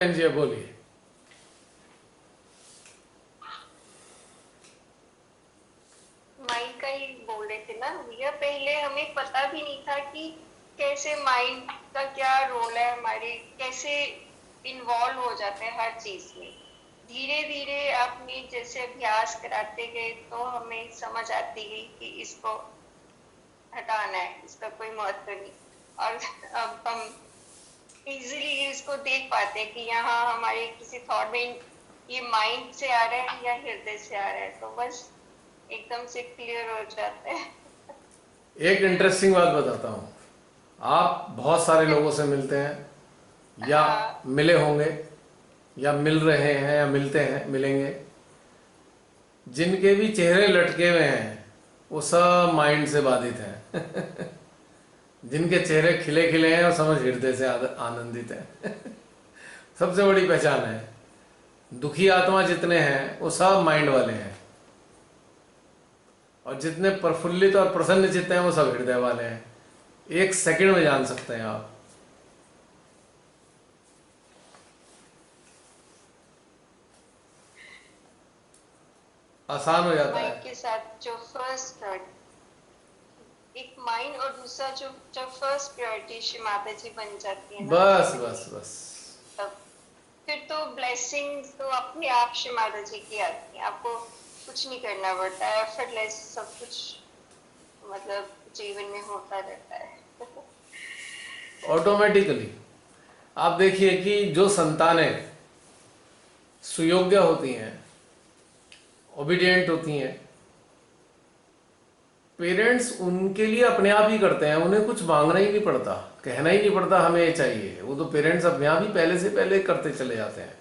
जी बोलिए। माइंड का ही बोल रहे थे ना भैया। पहले हमें पता भी नहीं था कि कैसे माइंड का क्या रोल है हमारे, कैसे इन्वॉल्व हो जाते हैं हर चीज में। धीरे धीरे आपने जैसे अभ्यास कराते गए तो हमें समझ आती गई कि इसको हटाना है, इसका कोई महत्व नहीं। और अब हम इजीली इसको देख पाते हैं कि यहाँ हमारे किसी थॉट में ये माइंड से आ रहा है या हृदय से आ रहा है, तो बस एकदम से क्लियर हो जाता है। एक इंटरेस्टिंग बात बताता हूँ। आप बहुत सारे लोगों से मिलते हैं या हाँ। मिले होंगे या मिल रहे हैं या मिलते हैं मिलेंगे। जिनके भी चेहरे लटके हुए हैं वो सब माइंड से बाधित हैं। जिनके चेहरे खिले खिले हैं वो समझ हृदय से आनंदित हैं। सबसे बड़ी पहचान है। दुखी आत्मा जितने हैं वो सब माइंड वाले हैं, और जितने प्रफुल्लित और प्रसन्न चित्त हैं वो सब हृदय वाले हैं। एक सेकंड में जान सकते हैं आप। आसान हो जाता है। माइंड के साथ जो फर्स्ट प्रायोरिटी, एक माइंड और दूसरा जो जब फर्स्ट प्रायोरिटी श्री माता जी बन जाती है ना बस जिंदगी बस की, बस। तब फिर तो ब्लेसिंग्स तो अपने आप श्री माता जी की आती है। आपको कुछ नहीं करना पड़ता है, एफर्टलेस सब कुछ मतलब जीवन में होता रहता है। ऑटोमेटिकली आप देखिए कि जो संतानें सुयोग्य होती हैं, ओबीडियंट होती हैं, पेरेंट्स उनके लिए अपने आप ही करते हैं। उन्हें कुछ मांगना ही नहीं पड़ता, कहना ही नहीं पड़ता हमें ये चाहिए। वो तो पेरेंट्स अपने आप ही पहले से पहले करते चले जाते हैं।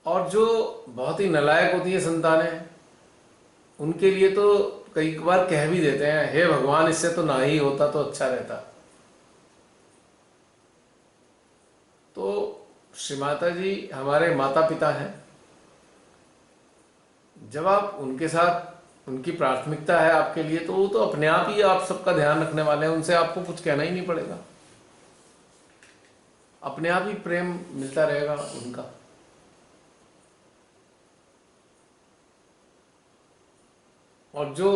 और जो बहुत ही नालायक होती है संतानें, उनके लिए तो कई बार कह भी देते हैं, हे भगवान इससे तो ना ही होता तो अच्छा रहता। तो श्री माता जी हमारे माता पिता हैं। जब आप उनके साथ, उनकी प्राथमिकता है आपके लिए, तो वो तो अपने आप ही आप सबका ध्यान रखने वाले हैं। उनसे आपको कुछ कहना ही नहीं पड़ेगा, अपने आप ही प्रेम मिलता रहेगा उनका। और जो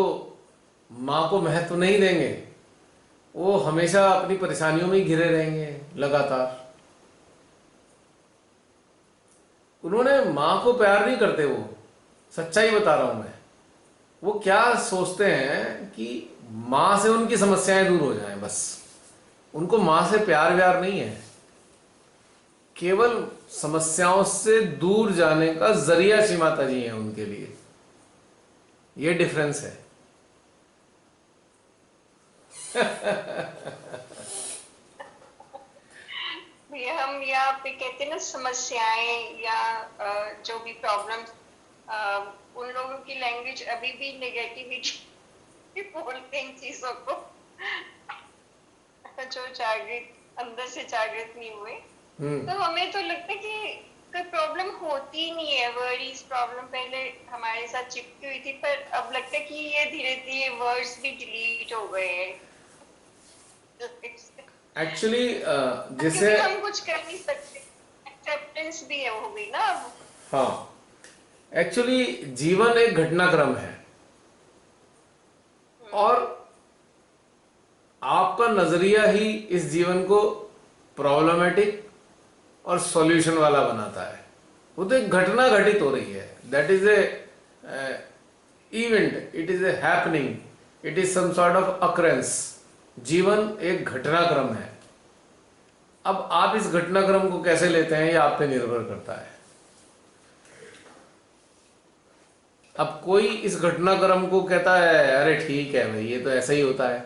माँ को महत्व नहीं देंगे वो हमेशा अपनी परेशानियों में ही घिरे रहेंगे लगातार। उन्होंने माँ को प्यार नहीं करते, वो सच्चाई बता रहा हूं मैं। वो क्या सोचते हैं कि माँ से उनकी समस्याएं दूर हो जाएं बस। उनको माँ से प्यार व्यार नहीं है, केवल समस्याओं से दूर जाने का जरिया श्री माता जी हैं उनके लिए। ये डिफरेंस है। ये हम यहाँ पे कहते हैं ना समस्याएं या जो भी प्रॉब्लम्स, उन लोगों की लैंग्वेज अभी भी नेगेटिविटी बोलते हैं इन चीजों को, जो जागृत अंदर से जागृत नहीं हुए। तो हमें तो लगता है कि कोई प्रॉब्लम होती ही नहीं है। वरीज प्रॉब्लम पहले हमारे साथ चिपकी हुई थी, पर अब लगता है कि ये धीरे धीरे वर्ड्स भी डिलीट हो गए हैं। एक्चुअली जैसे, क्योंकि हम कुछ कर नहीं सकते, एक्सेप्टेंस भी है हो गई ना अब। हाँ, एक्चुअली जीवन एक घटनाक्रम है, और हम्म। आपका नजरिया ही इस जीवन को प्रॉब्लमेटिक और सॉल्यूशन वाला बनाता है। वो तो एक घटना घटित हो रही है, that is a event, it is a happening, it is some sort of occurrence. जीवन एक घटनाक्रम है। अब आप इस घटनाक्रम को कैसे लेते हैं ये आप पे निर्भर करता है। अब कोई इस घटनाक्रम को कहता है अरे ठीक है भाई ये तो ऐसा ही होता है,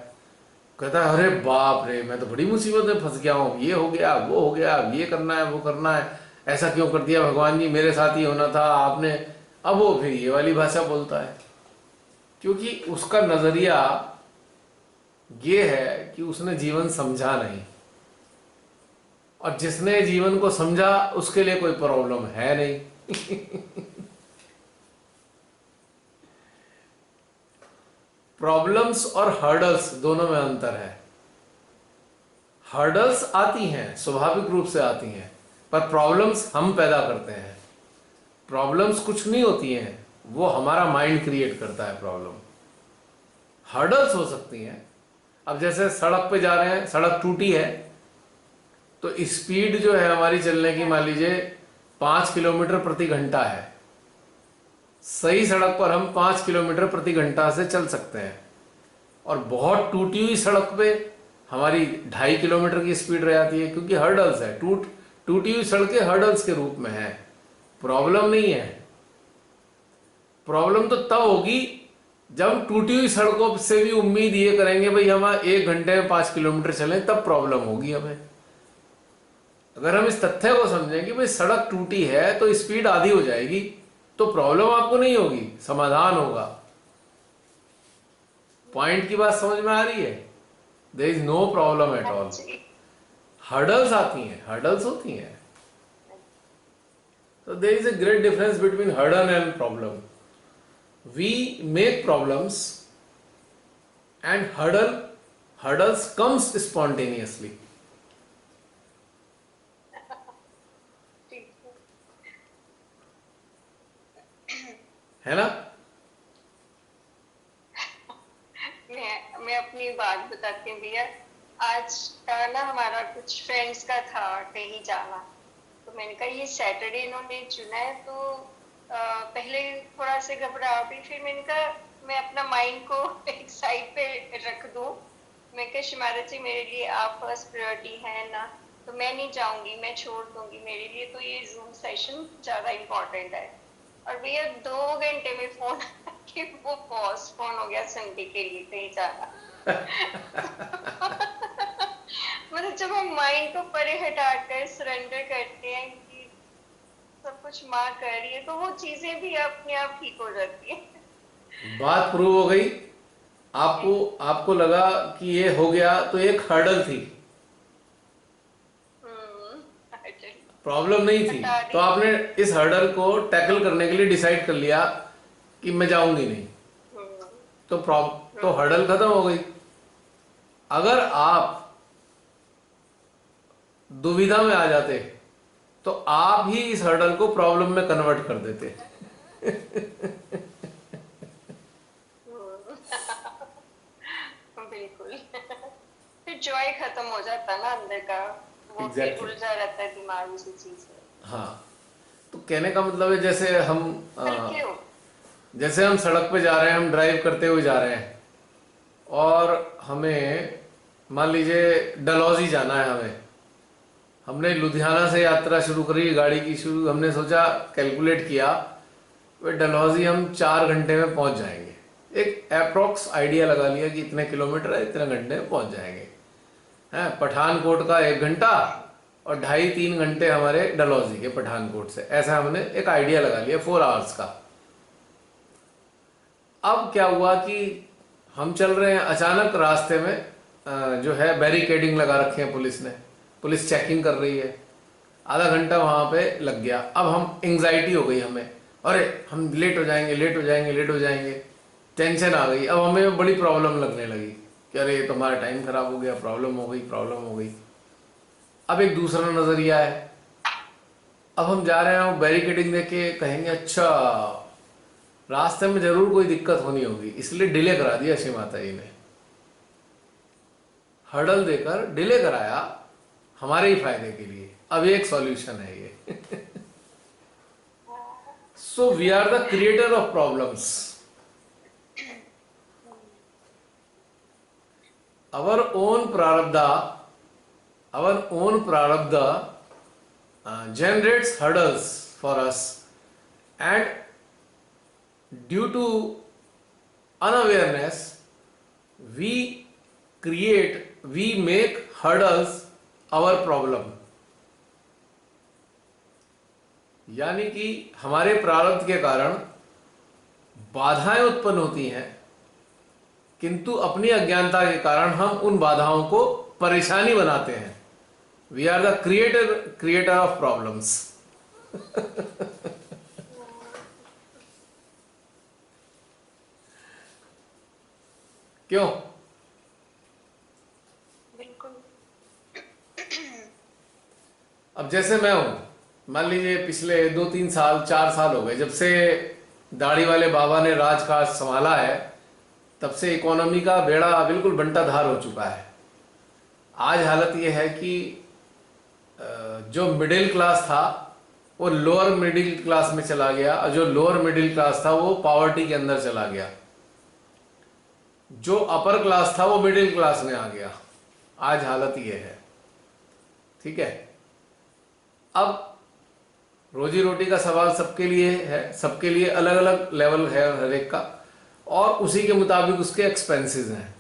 कहता है अरे बाप रे मैं तो बड़ी मुसीबत में फंस गया हूँ, ये हो गया वो हो गया, अब ये करना है वो करना है, ऐसा क्यों कर दिया भगवान जी, मेरे साथ ही होना था आपने। अब वो फिर ये वाली भाषा बोलता है, क्योंकि उसका नजरिया ये है कि उसने जीवन समझा नहीं। और जिसने जीवन को समझा उसके लिए कोई प्रॉब्लम है नहीं। प्रॉब्लम्स और हर्डल्स दोनों में अंतर है। हर्डल्स आती हैं, स्वाभाविक रूप से आती हैं, पर प्रॉब्लम्स हम पैदा करते हैं। प्रॉब्लम्स कुछ नहीं होती हैं, वो हमारा माइंड क्रिएट करता है प्रॉब्लम। हर्डल्स हो सकती हैं, अब जैसे सड़क पे जा रहे हैं, सड़क टूटी है, तो स्पीड जो है हमारी चलने की, मान लीजिए 5 किलोमीटर प्रति घंटा है। सही सड़क पर हम 5 किलोमीटर प्रति घंटा से चल सकते हैं, और बहुत टूटी हुई सड़क पे हमारी 2.5 किलोमीटर की स्पीड रह जाती है, क्योंकि हर्डल्स है। टूटी हुई सड़कें हर्डल्स के रूप में है, प्रॉब्लम नहीं है। प्रॉब्लम तो तब होगी जब टूटी हुई सड़कों से भी उम्मीद ये करेंगे भाई हम 1 घंटे में 5 किलोमीटर चलें, तब प्रॉब्लम होगी हमें। अगर हम इस तथ्य को समझें कि भाई सड़क टूटी है तो स्पीड आधी हो जाएगी, तो प्रॉब्लम आपको नहीं होगी, समाधान होगा। पॉइंट की बात समझ में आ रही है? There is no problem at हाँ ऑल। जी। हर्डल्स आती हैं, हर्डल्स होती हैं। So there is a great difference between hurdle and problem. We make problems, and hurdles comes spontaneously, ठीक है ना? है। मैं अपनी बात बताती हूँ भैया। आज ना हमारा कुछ फ्रेंड्स का था कहीं जाना, तो मैंने कहा ये सैटरडे इन्होंने चुना है, तो पहले थोड़ा से घबरा भी, फिर मैंने कहा मैं अपना माइंड को एक साइड पे रख दूं। मैं कहा शिमारत जी, मेरे लिए आप फर्स्ट प्रायोरिटी है ना, तो मैं नहीं जाऊंगी, मैं छोड़ दूंगी, मेरे लिए तो ये जूम सेशन ज्यादा इम्पोर्टेंट है। और भैया 2 घंटे में फोन कि वो पोस्टपोन हो गया संडे के लिए कहीं जाना। मतलब जब हम माइंड को परे हटाकर सरेंडर करते हैं कि सब कुछ माँ कर रही है, तो वो चीजें भी अपने आप ठीक हो जाती है। बात प्रूव हो गई। आपको आपको लगा कि ये हो गया, तो एक हर्डल थी, हम्म। प्रॉब्लम नहीं थी। हटा तो दी। आपने इस हर्डल को टैकल करने के लिए डिसाइड कर लिया कि मैं जाऊंगी नहीं, हम्म। तो हर्डल खत्म हो गई। अगर आप दुविधा में आ जाते, तो आप ही इस हर्डल को प्रॉब्लम में कन्वर्ट कर देते। हम्म। बिल्कुल। फिर जॉय खत्म हो जाता ना अंदर का, वो फिर एग्जैक्टली उलझा रहता है दिमाग उसी चीज में। exactly. हाँ, तो कहने का मतलब है, हल्के हो। जैसे हम सड़क पे जा रहे हैं, हम ड्राइव करते हुए जा रहे हैं, और हमें मान लीजिए डलहौजी जाना है। हमने लुधियाना से यात्रा शुरू करी, गाड़ी की शुरू, हमने सोचा, कैलकुलेट किया, वे डलहौजी हम 4 घंटे में पहुंच जाएंगे। एक अप्रोक्स आइडिया लगा लिया कि इतने किलोमीटर है, इतने घंटे में पहुंच जाएंगे। हैं, पठानकोट का 1 घंटा, और 2.5-3 घंटे हमारे डलहौजी के पठानकोट से, ऐसा हमने एक आइडिया लगा लिया 4 आवर्स का। अब क्या हुआ कि हम चल रहे हैं, अचानक रास्ते में जो है बैरिकेडिंग लगा रखे हैं पुलिस ने, पुलिस चेकिंग कर रही है। आधा घंटा वहां पे लग गया। अब हम एंग्जाइटी हो गई हमें, अरे हम लेट हो जाएंगे, लेट हो जाएंगे, लेट हो जाएंगे। टेंशन आ गई। अब हमें बड़ी प्रॉब्लम लगने लगी कि अरे ये तो हमारा टाइम खराब हो गया, प्रॉब्लम हो गई, प्रॉब्लम हो गई। अब एक दूसरा नजरिया है। अब हम जा रहे हैं, बैरिकेडिंग देख के कहेंगे अच्छा रास्ते में जरूर कोई दिक्कत होनी होगी, इसलिए डिले करा दिया श्री माता जी ने। हर्डल देकर डिले कराया हमारे ही फायदे के लिए। अब एक सॉल्यूशन है ये। So we are the creator of problems. our own prarabdha our own prarabdha generates hurdles for us, and due to unawareness we we make hurdles our problem। यानी कि हमारे प्रारब्ध के कारण बाधाएं उत्पन्न होती हैं, किंतु अपनी अज्ञानता के कारण हम उन बाधाओं को परेशानी बनाते हैं। We are the creator of problems. क्यों? बिल्कुल। अब जैसे मैं हूं, मान लीजिए पिछले 2-3 साल 4 साल हो गए जब से दाढ़ी वाले बाबा ने राजकाज संभाला है, तब से इकोनॉमी का बेड़ा बिल्कुल बंटाधार हो चुका है। आज हालत यह है कि जो मिडिल क्लास था वो लोअर मिडिल क्लास में चला गया, और जो लोअर मिडिल क्लास था वो पॉवर्टी के अंदर चला गया, जो अपर क्लास था वो मिडिल क्लास में आ गया। आज हालत ये है, ठीक है। अब रोजी रोटी का सवाल सबके लिए है, सबके लिए अलग अलग लेवल है हर एक का, और उसी के मुताबिक उसके एक्सपेंसेस हैं।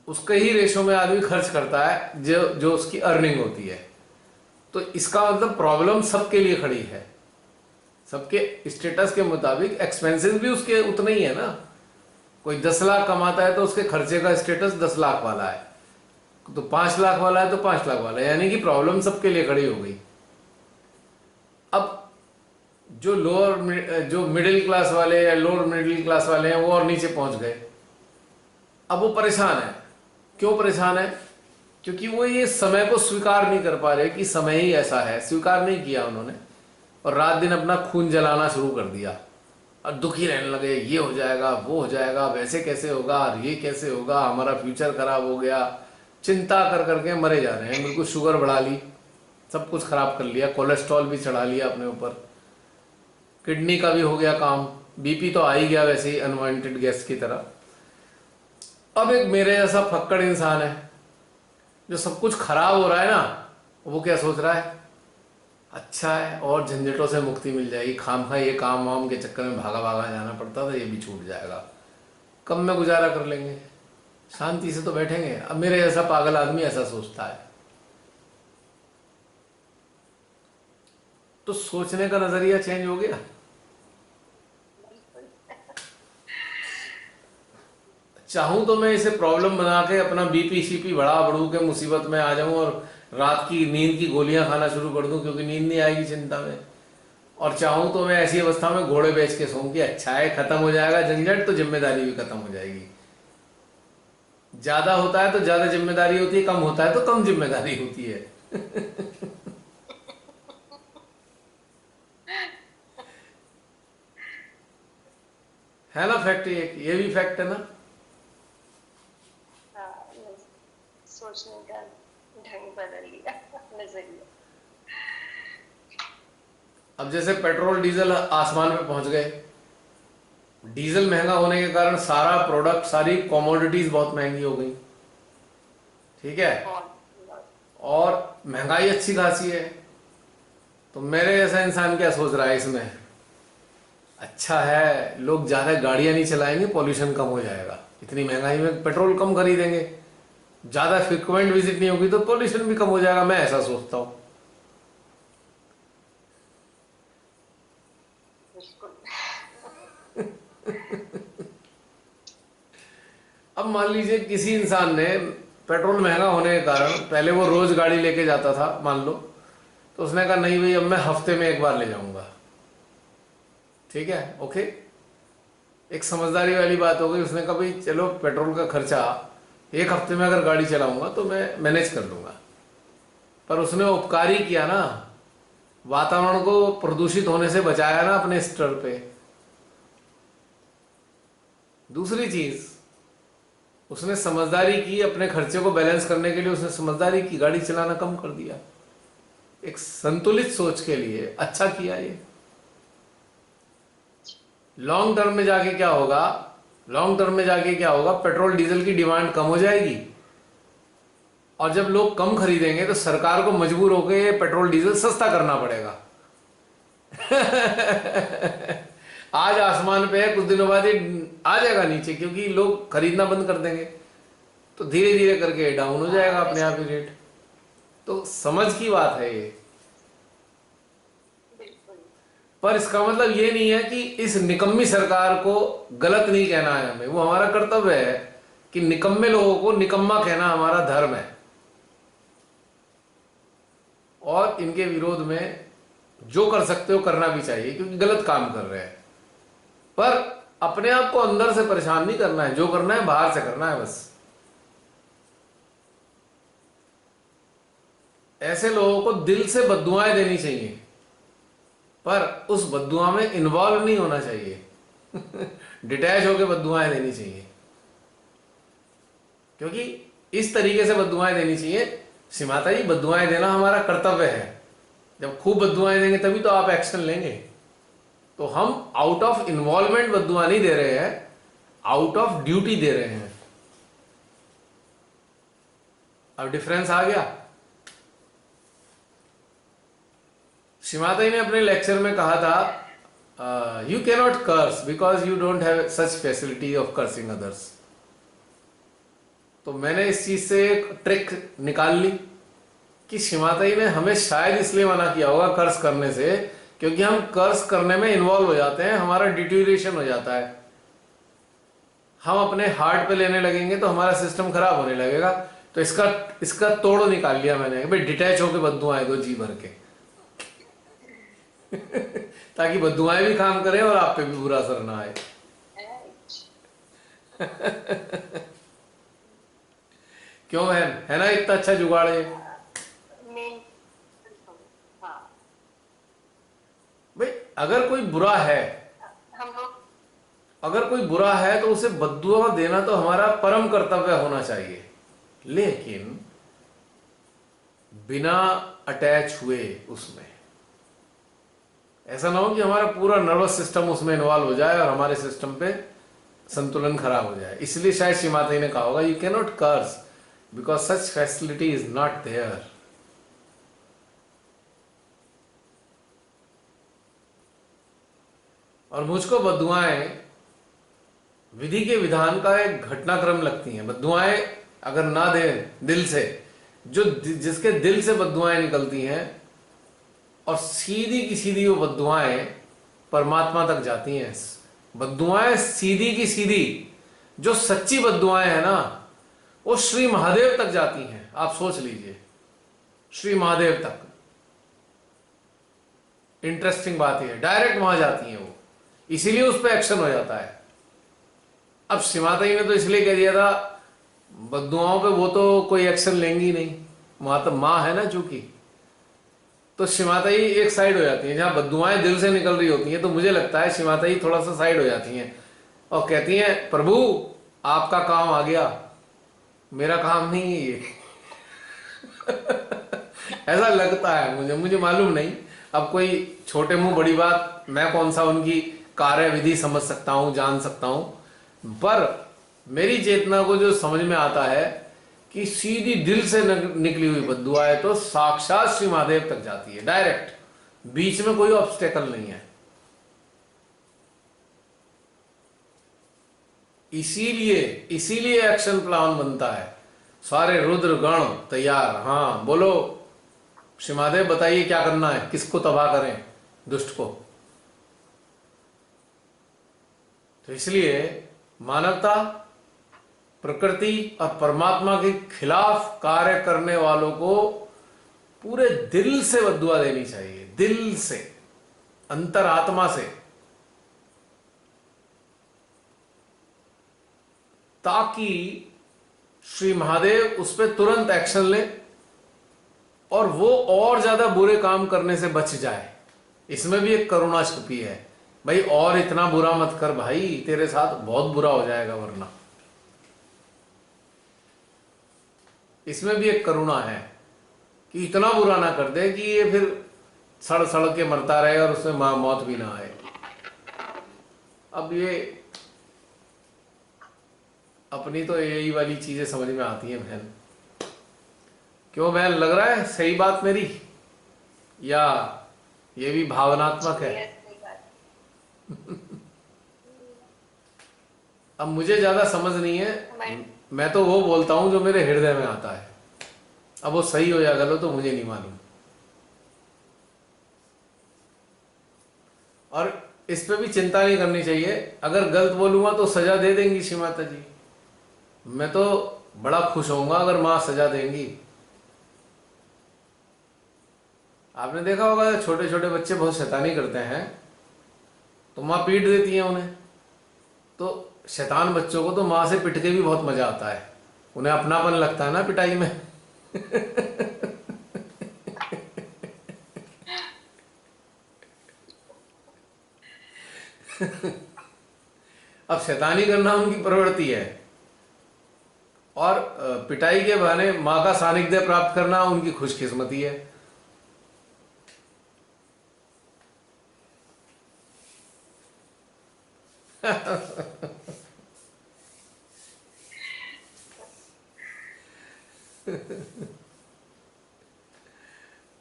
उसके ही रेशो में आदमी खर्च करता है जो जो उसकी अर्निंग होती है। तो इसका मतलब प्रॉब्लम सबके लिए खड़ी है, सबके स्टेटस के मुताबिक एक्सपेंसेस भी उसके उतने ही है ना। कोई 10 लाख कमाता है तो उसके खर्चे का स्टेटस 10 लाख वाला है, तो 5 लाख वाला है तो 5 लाख वाला है, यानी कि प्रॉब्लम सबके लिए खड़ी हो गई। अब जो मिडिल क्लास वाले या लोअर मिडिल क्लास वाले हैं वो और नीचे पहुंच गए। अब वो परेशान है। क्यों परेशान है? क्योंकि वो ये समय को स्वीकार नहीं कर पा रहे कि समय ही ऐसा है। स्वीकार नहीं किया उन्होंने, और रात दिन अपना खून जलाना शुरू कर दिया, और दुखी रहने लगे, ये हो जाएगा, वो हो जाएगा, वैसे कैसे होगा, और ये कैसे होगा, हमारा फ्यूचर खराब हो गया। चिंता कर करके मरे जा रहे हैं। बिल्कुल शुगर बढ़ा ली, सब कुछ खराब कर लिया, कोलेस्ट्रॉल भी चढ़ा लिया अपने ऊपर, किडनी का भी हो गया काम, बीपी तो आ ही गया वैसे ही अनवांटेड गैस की तरह। अब एक मेरे जैसा फक्कड़ इंसान है जो सब कुछ खराब हो रहा है ना, वो क्या सोच रहा है, अच्छा है और झंझटों से मुक्ति मिल जाएगी, खामखा ये काम वाम के चक्कर में भागा भागा जाना पड़ता था, ये भी छूट जाएगा, कम में गुजारा कर लेंगे, शांति से तो बैठेंगे। अब मेरे जैसा पागल आदमी ऐसा सोचता है। तो सोचने का नजरिया चेंज हो गया। चाहूं तो मैं इसे प्रॉब्लम बना के अपना बीपी शीपी बढ़ा बढ़ू के मुसीबत में आ जाऊं और रात की नींद की गोलियां खाना शुरू कर दूं, क्योंकि नींद नहीं आएगी चिंता में। और चाहूं तो मैं ऐसी अवस्था में घोड़े बेच के सोऊं कि अच्छा है, खत्म हो जाएगा झंझट, तो जिम्मेदारी भी खत्म हो जाएगी। ज्यादा होता है तो ज्यादा जिम्मेदारी होती है, कम होता है तो कम जिम्मेदारी होती है। है ना फैक्ट, ये भी फैक्ट है ना। हाँ, सोचने का ढंग बदल लिया, नजरिया। अब जैसे पेट्रोल डीजल आसमान पे पहुंच गए, डीजल महंगा होने के कारण सारा प्रोडक्ट, सारी कमोडिटीज बहुत महंगी हो गई, ठीक है, और महंगाई अच्छी खासी है। तो मेरे जैसा इंसान क्या सोच रहा है इसमें, अच्छा है लोग ज्यादा गाड़ियां नहीं चलाएंगे, पॉल्यूशन कम हो जाएगा, इतनी महंगाई में पेट्रोल कम खरीदेंगे, ज्यादा फ्रिक्वेंट विजिट नहीं होगी तो पॉल्यूशन भी कम हो जाएगा। मैं ऐसा सोचता हूं। अब मान लीजिए किसी इंसान ने पेट्रोल महंगा होने के कारण, पहले वो रोज गाड़ी लेके जाता था मान लो, तो उसने कहा नहीं भाई अब मैं हफ्ते में एक बार ले जाऊंगा, ठीक है, ओके, एक समझदारी वाली बात हो गई। उसने कहा भाई चलो पेट्रोल का खर्चा एक हफ्ते में अगर गाड़ी चलाऊंगा तो मैं मैनेज कर लूंगा। पर उसने उपकार ही किया ना, वातावरण को प्रदूषित होने से बचाया ना अपने स्तर पे। दूसरी चीज, उसने समझदारी की, अपने खर्चे को बैलेंस करने के लिए उसने समझदारी की, गाड़ी चलाना कम कर दिया। एक संतुलित सोच के लिए अच्छा किया ये। लॉन्ग टर्म में जाके क्या होगा, लॉन्ग टर्म में जाके क्या होगा, पेट्रोल डीजल की डिमांड कम हो जाएगी, और जब लोग कम खरीदेंगे तो सरकार को मजबूर होकर पेट्रोल डीजल सस्ता करना पड़ेगा। आज आसमान पे है, कुछ दिनों बाद ये आ जाएगा नीचे, क्योंकि लोग खरीदना बंद कर देंगे, तो धीरे धीरे करके डाउन हो जाएगा अपने आप ही रेट। तो समझ की बात है ये। पर इसका मतलब ये नहीं है कि इस निकम्मी सरकार को गलत नहीं कहना है हमें, वो हमारा कर्तव्य है कि निकम्मे लोगों को निकम्मा कहना हमारा धर्म है, और इनके विरोध में जो कर सकते हो करना भी चाहिए, क्योंकि गलत काम कर रहे हैं। पर अपने आप को अंदर से परेशान नहीं करना है, जो करना है बाहर से करना है बस। ऐसे लोगों को दिल से बद्दुआएं देनी चाहिए, पर उस बद्दुआ में इन्वॉल्व नहीं होना चाहिए। डिटैच होकर बद्दुआएं देनी चाहिए, क्योंकि इस तरीके से बद्दुआएं देनी चाहिए। सीमाता जी, बद्दुआएं देना हमारा कर्तव्य है। जब खूब बद्दुआएं देंगे तभी तो आप एक्शन लेंगे। तो हम आउट ऑफ इन्वॉल्वमेंट बद्दुआ नहीं दे रहे हैं, आउट ऑफ ड्यूटी दे रहे हैं। अब डिफरेंस आ गया। सीमाता जी ने अपने लेक्चर में कहा था, you can not curse because you don't have such facility of cursing others. तो मैंने इस चीज से एक ट्रिक निकाल ली कि सीमाता जी ने हमें शायद इसलिए मना किया होगा कर्स करने से, क्योंकि हम कर्स करने में इन्वॉल्व हो जाते हैं, हमारा डिट्यूरेशन हो जाता है। हम अपने हार्ट पे लेने लगेंगे तो हमारा सिस्टम खराब होने लगेगा। तो इसका तोड़ निकाल लिया मैंने, भाई डिटैच होकर बद्दुआएं दो जी भर के। ताकि बद्दुआएं भी काम करें और आप पे भी बुरा असर ना आए। क्यों है ना इतना अच्छा जुगाड़ ये। भाई अगर कोई बुरा है, हम लोग अगर कोई बुरा है तो उसे बद्दुआ देना तो हमारा परम कर्तव्य होना चाहिए, लेकिन बिना अटैच हुए उसमें। ऐसा ना हो कि हमारा पूरा नर्वस सिस्टम उसमें इन्वॉल्व हो जाए और हमारे सिस्टम पे संतुलन खराब हो जाए। इसलिए शायद श्री माता जी ने कहा होगा, you can not curse because such facility is not there. और मुझको बद्दुआएं विधि के विधान का एक घटनाक्रम लगती हैं। बद्दुआएं अगर ना दें दिल से, जिसके दिल से बद्दुआएं निकलती हैं और सीधी की सीधी वो बद्दुआएं परमात्मा तक जाती हैं। बद्दुआएं सीधी की सीधी, जो सच्ची बद्दुआएं हैं ना, वो श्री महादेव तक जाती हैं। आप सोच लीजिए, श्री महादेव तक। इंटरेस्टिंग बात यह है, डायरेक्ट वहां जाती हैं वो, इसीलिए उस पर एक्शन हो जाता है। अब सीमाता जी ने तो इसलिए कह दिया था बद्दुआओं पे वो तो कोई एक्शन लेंगी नहीं, वहां तो माँ है ना चूंकि। तो सीमाता जी एक साइड हो जाती हैं, जहां बद्दुआएं दिल से निकल रही होती हैं तो मुझे लगता है सीमाता जी थोड़ा सा साइड हो जाती हैं और कहती हैं, प्रभु आपका काम आ गया, मेरा काम नहीं है ये। ऐसा लगता है मुझे मालूम नहीं। अब कोई छोटे मुंह बड़ी बात, मैं कौन सा उनकी कार्य विधि समझ सकता हूं, जान सकता हूं, पर मेरी चेतना को जो समझ में आता है कि सीधी दिल से निकली हुई बद्दुआ है तो साक्षात श्री महादेव तक जाती है, डायरेक्ट, बीच में कोई ऑब्स्टेकल नहीं है। इसीलिए एक्शन प्लान बनता है, सारे रुद्र गण तैयार। हाँ बोलो श्री महादेव, बताइए क्या करना है, किसको तबाह करें, दुष्ट को। तो इसलिए मानवता, प्रकृति और परमात्मा के खिलाफ कार्य करने वालों को पूरे दिल से बद्दुआ देनी चाहिए, दिल से, अंतरात्मा से, ताकि श्री महादेव उस पर तुरंत एक्शन ले और वो और ज्यादा बुरे काम करने से बच जाए। इसमें भी एक करुणा छुपी है, भाई और इतना बुरा मत कर भाई, तेरे साथ बहुत बुरा हो जाएगा वरना। इसमें भी एक करुणा है कि इतना बुरा ना कर दे कि ये फिर सड़ सड़ के मरता रहे और उसमें मौत भी ना आए। अब ये अपनी तो यही वाली चीजें समझ में आती हैं बहन। क्यों बहन, लग रहा है सही बात मेरी, या ये भी भावनात्मक है? अब मुझे ज्यादा समझ नहीं है, मैं तो वो बोलता हूं जो मेरे हृदय में आता है। अब वो सही हो या गलत तो मुझे नहीं मालूम। और इस पे भी चिंता नहीं करनी चाहिए, अगर गलत बोलूंगा तो सजा दे देंगी श्री माता जी। मैं तो बड़ा खुश होऊंगा अगर मां सजा देंगी। आपने देखा होगा छोटे छोटे बच्चे बहुत शैतानी करते हैं तो मां पीट देती है उन्हें। तो शैतान बच्चों को तो मां से पिट के भी बहुत मजा आता है, उन्हें अपनापन लगता है ना पिटाई में। शैतानी करना उनकी प्रवृत्ति है, और पिटाई के बहाने माँ का सानिध्य प्राप्त करना उनकी खुशकिस्मती है।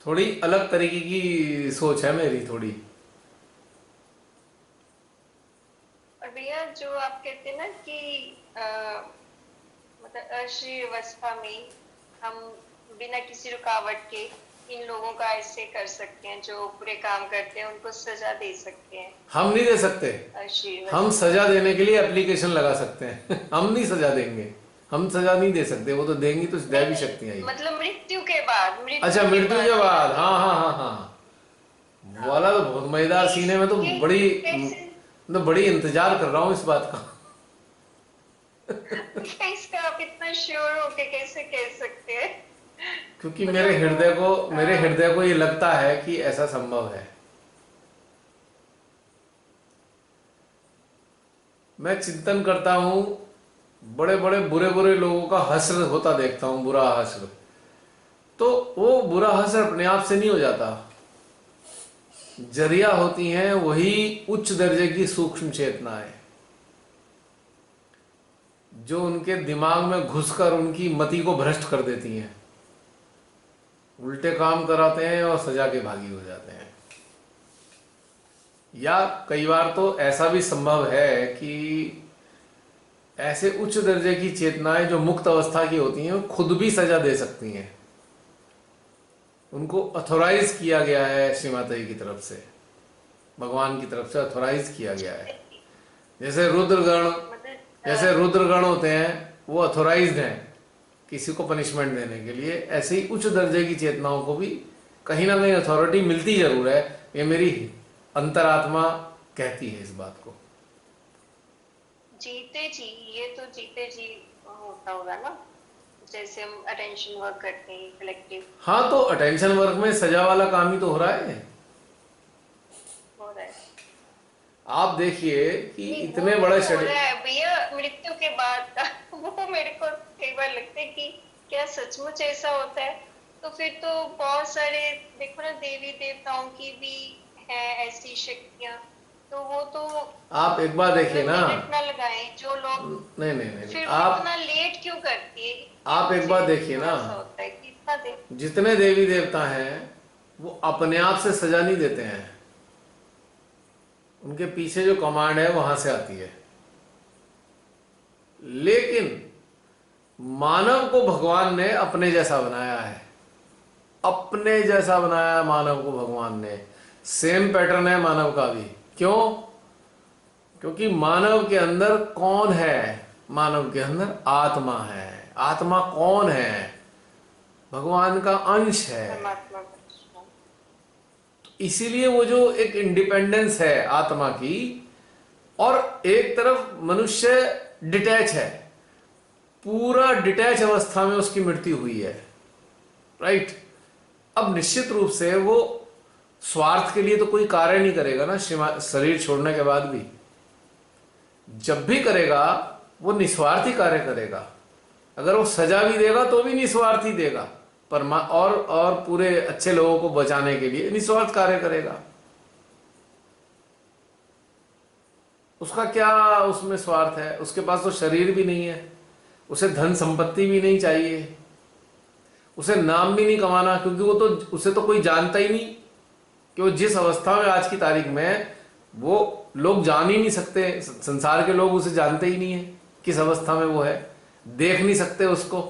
थोड़ी अलग तरीके की सोच है मेरी थोड़ी। और भैया जो आप कहते हैं ना कि मतलब अश्लील अवस्था में हम बिना किसी रुकावट के इन लोगों का ऐसे कर सकते हैं, जो बुरे काम करते हैं उनको सजा दे सकते हैं। हम नहीं दे सकते, अश्लील हम अवस्था सजा देने के लिए एप्लीकेशन लगा सकते हैं। हम नहीं सजा देंगे, हम सजा नहीं दे सकते, वो तो देंगी तो दे भी सकती हैं। मतलब मृत्यु के बाद, अच्छा, मृत्यु के बाद, हाँ हाँ हाँ हाँ, वाला तो बहुत मजेदार सीन है। मैं तो कैसे बड़ी इंतजार कर रहा हूँ इस बात का। इसका आप इतना श्योर हो के कैसे कह सकते हैं? क्योंकि मतलब मेरे हृदय को ये लगता है कि ऐसा संभव है। मैं चिंतन करता हूँ, बड़े बड़े बुरे बुरे लोगों का हश्र होता देखता हूँ, बुरा हश्र। तो वो बुरा हश्र अपने आप से नहीं हो जाता, जरिया होती हैं वही उच्च दर्जे की सूक्ष्म चेतनाएं, जो उनके दिमाग में घुसकर उनकी मति को भ्रष्ट कर देती हैं, उल्टे काम कराते हैं और सजा के भागी हो जाते हैं। या कई बार तो ऐसा भी संभव है कि ऐसे उच्च दर्जे की चेतनाएं जो मुक्त अवस्था की होती हैं, वो खुद भी सजा दे सकती हैं। उनको अथोराइज किया गया है श्रीमाता जी की तरफ से, भगवान की तरफ से अथोराइज किया गया है। जैसे रुद्रगण, जैसे रुद्रगण होते हैं, वो अथोराइज्ड हैं किसी को पनिशमेंट देने के लिए। ऐसे ही उच्च दर्जे की चेतनाओं को भी कहीं ना कहीं अथॉरिटी मिलती जरूर है। ये मेरी अंतरात्मा कहती है इस बात को। जीते जी, ये तो जीते जी होता होगा ना, जैसे हम अटेंशन वर्क करते हैं कलेक्टिव। हाँ, तो अटेंशन वर्क में सजा वाला काम ही तो हो रहा है। हो रहा है, आप देखिए कि नहीं इतने वो बड़े तो हो रहा है भैया मृत्यु के बाद का। वो मेरे को कई बार लगता है कि क्या सचमुच ऐसा होता है? तो फिर तो बहुत सारे देखो ना, देवी देवताओं की भी है ऐसी शक्तियां, तो वो तो आप एक बार देखिए ना, मिनट ना लगाए जो लोग। नहीं नहीं नहीं, फिर वो आप इतना लेट क्यों करती है? आप एक बार देखिए ना, थोड़ा सा होता है कि इतना देर। जितने देवी देवता हैं वो अपने आप से सजा नहीं देते हैं, उनके पीछे जो कमांड है वहां से आती है। लेकिन मानव को भगवान ने अपने जैसा बनाया है, अपने जैसा बनाया है मानव को भगवान ने। सेम पैटर्न है मानव का भी। क्यों? क्योंकि मानव के अंदर कौन है? मानव के अंदर आत्मा है। आत्मा कौन है? भगवान का अंश है। परमात्मा। इसीलिए वो जो एक इंडिपेंडेंस है आत्मा की, और एक तरफ मनुष्य डिटैच है, पूरा डिटैच अवस्था में उसकी मृत्यु हुई है, राइट। अब निश्चित रूप से वो स्वार्थ के लिए तो कोई कार्य नहीं करेगा ना, शरीर छोड़ने के बाद भी। जब भी करेगा वो निस्वार्थी कार्य करेगा। अगर वो सजा भी देगा तो भी निस्वार्थी देगा, और पूरे अच्छे लोगों को बचाने के लिए निस्वार्थ कार्य करेगा। उसका क्या उसमें स्वार्थ है? उसके पास तो शरीर भी नहीं है, उसे धन संपत्ति भी नहीं चाहिए, उसे नाम भी नहीं कमाना, क्योंकि वो तो उसे तो कोई जानता ही नहीं कि वो जिस अवस्था में आज की तारीख में, वो लोग जान ही नहीं सकते, संसार के लोग उसे जानते ही नहीं है किस अवस्था में वो है, देख नहीं सकते उसको।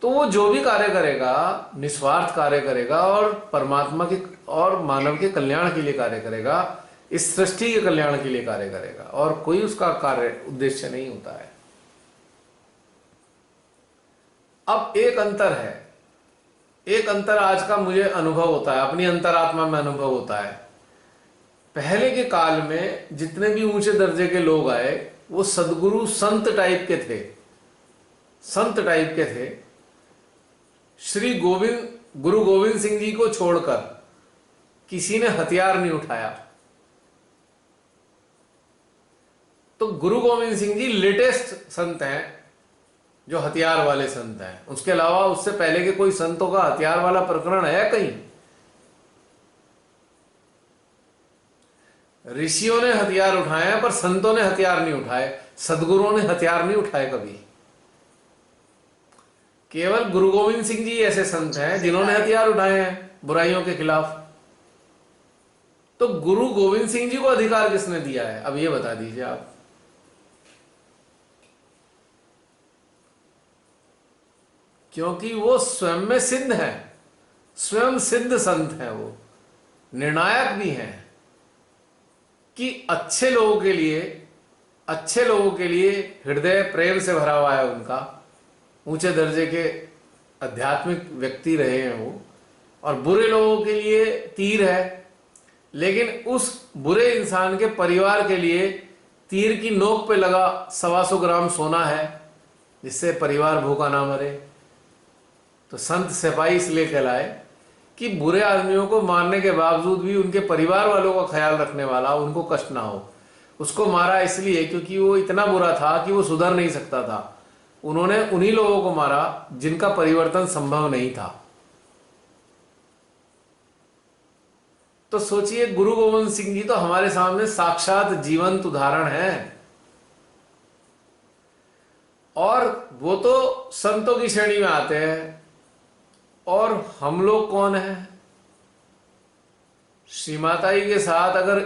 तो वो जो भी कार्य करेगा निस्वार्थ कार्य करेगा, और परमात्मा के और मानव के कल्याण के लिए कार्य करेगा, इस सृष्टि के कल्याण के लिए कार्य करेगा, और कोई उसका कार्य उद्देश्य नहीं होता है। अब एक अंतर है, एक अंतर आज का मुझे अनुभव होता है, अपनी अंतरात्मा में अनुभव होता है। पहले के काल में जितने भी ऊंचे दर्जे के लोग आए, वो सदगुरु संत टाइप के थे, संत टाइप के थे। गुरु गोविंद सिंह जी को छोड़कर किसी ने हथियार नहीं उठाया। तो गुरु गोविंद सिंह जी लेटेस्ट संत हैं जो हथियार वाले संत हैं। उसके अलावा उससे पहले के कोई संतों का हथियार वाला प्रकरण है कहीं? ऋषियों ने हथियार उठाए हैं पर संतों ने हथियार नहीं उठाए, सदगुरुओं ने हथियार नहीं उठाए कभी। केवल गुरु गोविंद सिंह जी ऐसे संत हैं जिन्होंने हथियार उठाए हैं बुराइयों के खिलाफ। तो गुरु गोविंद सिंह जी को अधिकार किसने दिया है, अब ये बता दीजिए आप। क्योंकि वो स्वयं में सिद्ध है, स्वयं सिद्ध संत है, वो निर्णायक भी हैं कि अच्छे लोगों के लिए हृदय प्रेम से भरा हुआ है उनका, ऊंचे दर्जे के आध्यात्मिक व्यक्ति रहे हैं वो, और बुरे लोगों के लिए तीर है, लेकिन उस बुरे इंसान के परिवार के लिए तीर की नोक पे लगा 125 ग्राम सोना है जिससे परिवार भूखा ना मरे। तो संत सिपाही इसलिए कहलाए कि बुरे आदमियों को मारने के बावजूद भी उनके परिवार वालों का ख्याल रखने वाला, उनको कष्ट ना हो। उसको मारा इसलिए क्योंकि वो इतना बुरा था कि वो सुधर नहीं सकता था। उन्होंने उन्हीं लोगों को मारा जिनका परिवर्तन संभव नहीं था। तो सोचिए, गुरु गोविंद सिंह जी तो हमारे सामने साक्षात जीवंत उदाहरण है, और वो तो संतों की श्रेणी में आते हैं। और हम लोग कौन हैं? श्री माता जी के साथ अगर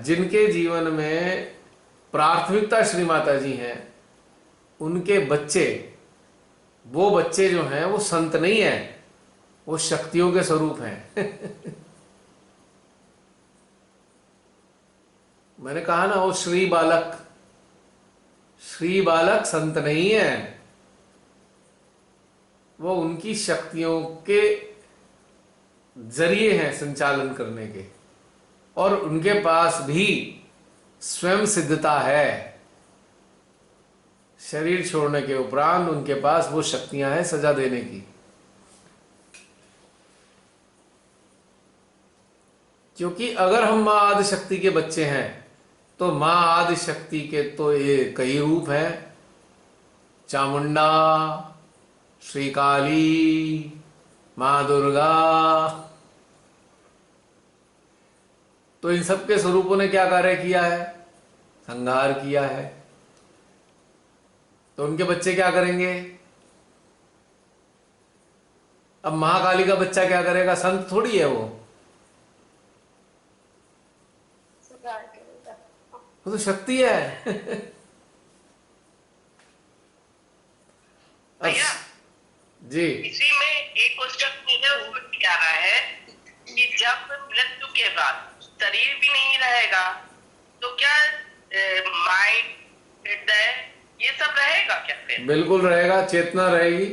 जिनके जीवन में प्राथमिकता श्री माता जी हैं, उनके बच्चे, वो बच्चे जो हैं वो संत नहीं हैं, वो शक्तियों के स्वरूप हैं। मैंने कहा ना, वो श्री बालक संत नहीं है, वो उनकी शक्तियों के जरिए हैं संचालन करने के, और उनके पास भी स्वयं सिद्धता है। शरीर छोड़ने के उपरांत उनके पास वो शक्तियां हैं सजा देने की। क्योंकि अगर हम मां आदि शक्ति के बच्चे हैं तो मां आदि शक्ति के तो ये कई रूप हैं, चामुंडा, श्री काली, मां दुर्गा। तो इन सब के स्वरूपों ने क्या कार्य किया है? संहार किया है। तो उनके बच्चे क्या करेंगे? अब महाकाली का बच्चा क्या करेगा? संत थोड़ी है वो तो शक्ति है। भैया जी, इसी में एक क्वेश्चन मुझे उसमें क्या रहा है कि जब मृत्यु के बाद शरीर भी नहीं रहेगा तो क्या माइंड, हृदय, ये सब रहेगा क्या फिर? बिल्कुल रहेगा, चेतना रहेगी।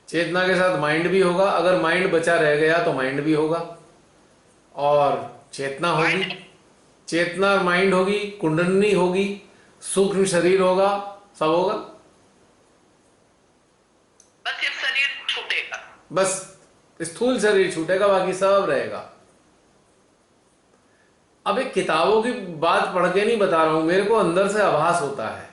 चेतना के साथ माइंड भी होगा। अगर माइंड बचा रह गया तो माइंड भी होगा, और चेतना होगी, चेतना और माइंड होगी, कुंडलिनी होगी, सूक्ष्म शरीर होगा, सब होगा। बस सिर्फ शरीर छूटेगा, बस स्थूल शरीर छूटेगा, बाकी सब रहेगा। अब एक किताबों की बात पढ़ के नहीं बता रहा हूं, मेरे को अंदर से आभास होता है।